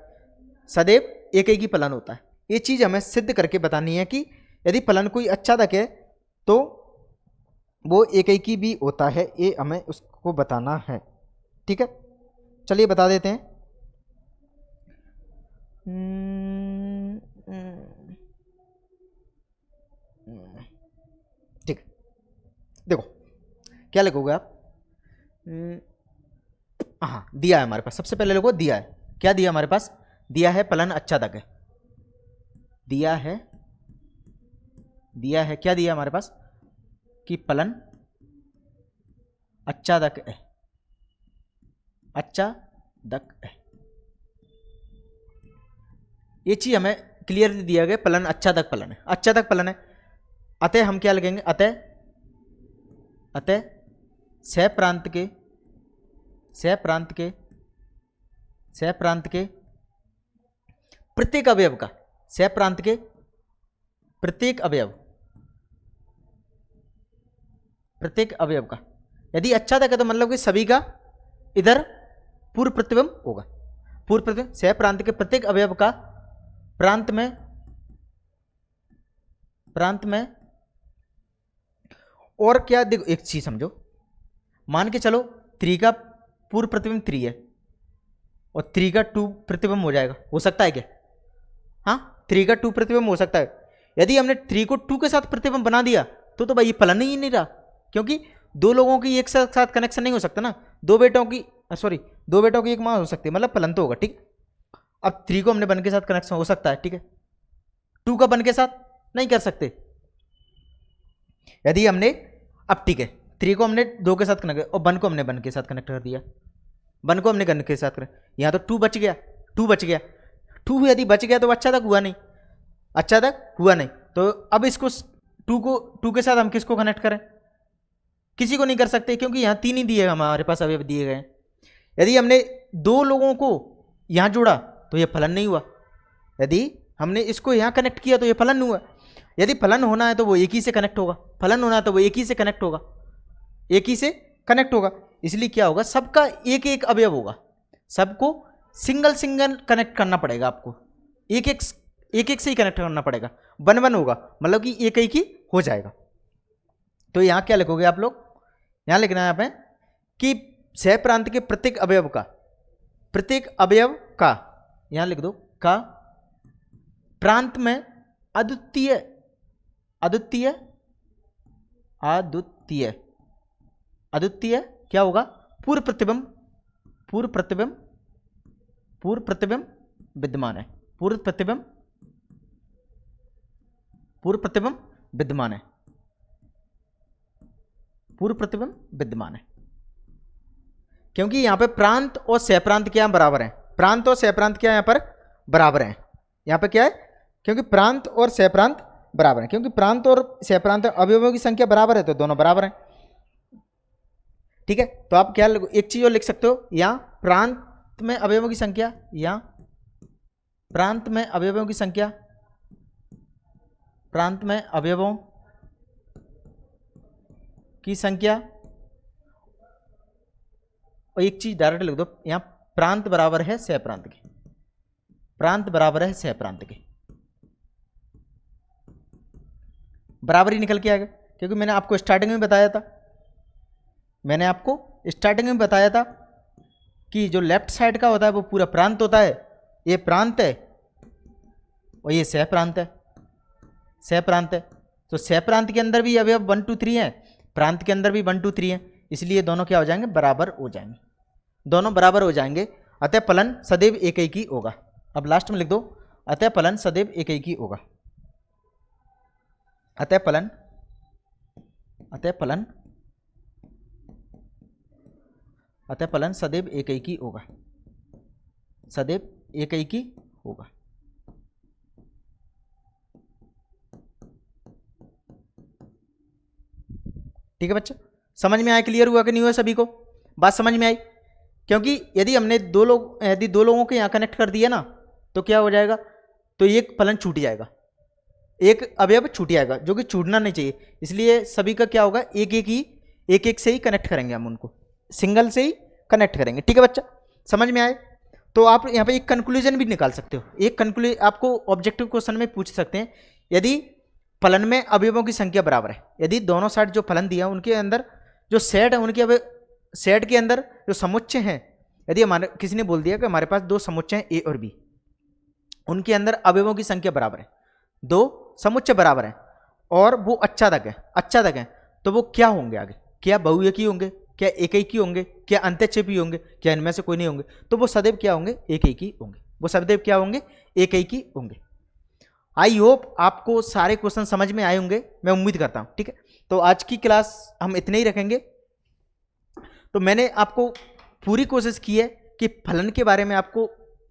सदैव एक ही फलन होता है। ये चीज हमें सिद्ध करके बतानी है कि यदि फलन कोई अच्छादक है तो वो एक ही भी होता है, ये हमें उसको बताना है। ठीक है, चलिए बता देते हैं। ठीक है, देखो क्या लिखोगे आप? हाँ, दिया है हमारे पास, सबसे पहले लिखो दिया है। क्या दिया हमारे पास? दिया है फलन अच्छादक है। दिया है क्या दिया हमारे पास कि फलन अच्छादक है, अच्छादक है। ये चीज हमें क्लियरली दिया गया, फलन अच्छादक फलन है, अच्छादक फलन है। अतः हम क्या लगेंगे, अतः सह प्रांत के प्रत्येक अवयव का, सह प्रांत के प्रत्येक अवयव का यदि अच्छादक है तो मतलब कि सभी का इधर पूर्व प्रतिबिंब होगा। पूर्व प्रतिबिंब सह प्रांत के प्रत्येक अवयव का प्रांत में और क्या, देखो एक चीज समझो, मान के चलो 3 का पूर्व प्रतिबिंब 3 है और 3 का 2 प्रतिबिंब हो जाएगा, हो सकता है क्या? हाँ, 3 का 2 प्रतिबिंब हो सकता है। यदि हमने 3 को 2 के साथ प्रतिबिंब बना दिया तो भाई ये फलन ही नहीं रहा, क्योंकि दो लोगों की एक साथ कनेक्शन नहीं हो सकता ना, दो बेटों की एक माँ हो सकती है, मतलब फलन तो होगा। ठीक, अब 3 को हमने बन के साथ कनेक्शन हो सकता है, ठीक है, 2 का बन के साथ नहीं कर सकते। यदि हमने, अब ठीक है, 3 को हमने 2 के साथ कनेक्ट और 1 को हमने 1 के साथ कनेक्ट कर दिया, 1 को हमने 1 के साथ कर, यहाँ तो 2 बच गया, 2 यदि बच गया तो अच्छादक हुआ नहीं। तो अब इसको 2 को 2 के साथ हम किसको कनेक्ट करें? किसी को नहीं कर सकते, क्योंकि यहाँ 3 ही दिए हमारे पास अवयव दिए गए हैं। यदि हमने 2 लोगों को यहाँ जोड़ा तो ये फलन नहीं हुआ, यदि हमने इसको यहाँ कनेक्ट किया तो ये फलन नहीं हुआ। यदि फलन होना है तो वो एक ही से कनेक्ट होगा, इसलिए क्या होगा, सबका एक एक अवयव होगा, सबको सिंगल कनेक्ट करना पड़ेगा, आपको एक एक से ही कनेक्ट करना पड़ेगा, 1 होगा, मतलब कि एक ही हो जाएगा। तो यहाँ क्या लिखोगे आप लोग, यहाँ लिखना है यहाँ पे कि सह प्रांत के प्रत्येक अवयव का यहाँ लिख दो, का प्रांत में अद्वितीय क्या होगा, पूर्व प्रतिबिंब विद्यमान है, पूर्व प्रतिबिंब विद्यमान है। क्योंकि यहां पे प्रांत और सहप्रांत क्या बराबर हैं, यहाँ पर बराबर हैं, यहाँ पे क्या है, क्योंकि प्रांत और सहप्रांत बराबर हैं, क्योंकि प्रांत और सहप्रांत अवयवों की संख्या बराबर है तो दोनों बराबर हैं। ठीक है, तो आप क्या एक चीज और लिख सकते हो, यहाँ प्रांत में अवयवों की संख्या, प्रांत में अवयवों की संख्या और एक चीज डायरेक्ट लिख दो, यहाँ प्रांत बराबर है सहप्रांत के, बराबरी निकल के आ गया। क्योंकि मैंने आपको स्टार्टिंग में बताया था कि जो लेफ्ट साइड का होता है वो पूरा प्रांत होता है, ये प्रांत है और ये सहप्रांत है। तो सहप्रांत के अंदर भी अवयव 1 2 3 है, प्रांत के अंदर भी 1 2 3 है, इसलिए दोनों क्या हो जाएंगे, बराबर हो जाएंगे। अतः फलन सदैव एक ही होगा। अब लास्ट में लिख दो, अतः फलन सदैव एक ही होगा। अतः फलन सदैव एक ही होगा, ठीक है बच्चा, समझ में आया, क्लियर हुआ कि नहीं हुआ, सभी को बात समझ में आई? क्योंकि यदि हमने दो लोगों के यहाँ कनेक्ट कर दिया ना तो क्या हो जाएगा, तो एक फलन छूट जाएगा, एक अवयव छूट जाएगा, जो कि छूटना नहीं चाहिए। इसलिए सभी का क्या होगा, एक से ही कनेक्ट करेंगे, हम उनको सिंगल से ही कनेक्ट करेंगे। ठीक है बच्चा, समझ में आए? तो आप यहाँ पे एक कंक्लूजन भी निकाल सकते हो, आपको ऑब्जेक्टिव क्वेश्चन में पूछ सकते हैं, यदि फलन में अवयवों की संख्या बराबर है, यदि दोनों साइड जो फलन दिया उनके अंदर जो सेट है, उनके सेट के अंदर जो समुच्चय हैं, यदि हमारे किसी ने बोल दिया कि हमारे पास 2 समुच्चय हैं A और B, उनके अंदर अवयवों की संख्या बराबर है, 2 समुच्चय बराबर हैं और वो अच्छादक है, तो वो क्या होंगे आगे, क्या बहुएकी होंगे, क्या एकैकी होंगे, क्या अंत्यक्षेपी होंगे, क्या इनमें से कोई नहीं होंगे, तो वो सदैव क्या होंगे, एकैकी होंगे, आई होप आपको सारे क्वेश्चन समझ में आए होंगे, मैं उम्मीद करता हूं। ठीक है, तो आज की क्लास हम इतने ही रखेंगे। तो मैंने आपको पूरी कोशिश की है कि फलन के बारे में आपको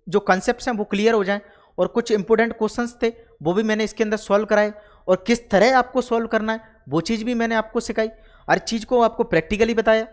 जो कॉन्सेप्ट्स हैं वो क्लियर हो जाएं, और कुछ इंपॉर्टेंट क्वेश्चंस थे वो भी मैंने इसके अंदर सॉल्व कराए, और किस तरह आपको सॉल्व करना है वो चीज़ भी मैंने आपको सिखाई, हर चीज़ को आपको प्रैक्टिकली बताया।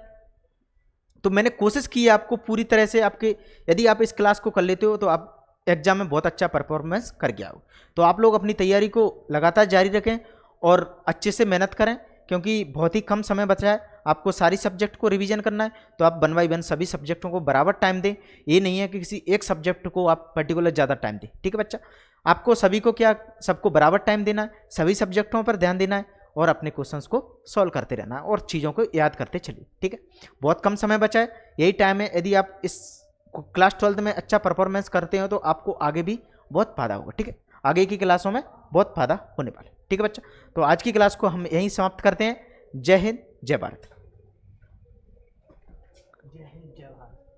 तो मैंने कोशिश की है आपको पूरी तरह से, आपके यदि आप इस क्लास को कर लेते हो तो आप एग्जाम में बहुत अच्छा परफॉर्मेंस कर गया हो। तो आप लोग अपनी तैयारी को लगातार जारी रखें और अच्छे से मेहनत करें, क्योंकि बहुत ही कम समय बचा है, आपको सारी सब्जेक्ट को रिवीजन करना है। तो आप 1 बाय 1 सभी सब्जेक्टों को बराबर टाइम दें, ये नहीं है कि किसी एक सब्जेक्ट को आप पर्टिकुलर ज़्यादा टाइम दें। ठीक है बच्चा, आपको सभी को क्या, सबको बराबर टाइम देना है, सभी सब्जेक्टों पर ध्यान देना है, और अपने क्वेश्चंस को सॉल्व करते रहना है और चीज़ों को याद करते चलिए। ठीक है, बहुत कम समय बचा है, यही टाइम है। यदि आप इस क्लास 12 में अच्छा परफॉर्मेंस करते हो तो आपको आगे भी बहुत फायदा होगा। ठीक है, आगे की क्लासों में बहुत फायदा होने वाला है। ठीक है बच्चा, तो आज की क्लास को हम यहीं समाप्त करते हैं। जय हिंद, जय भारत। जय हिंद, जय भारत।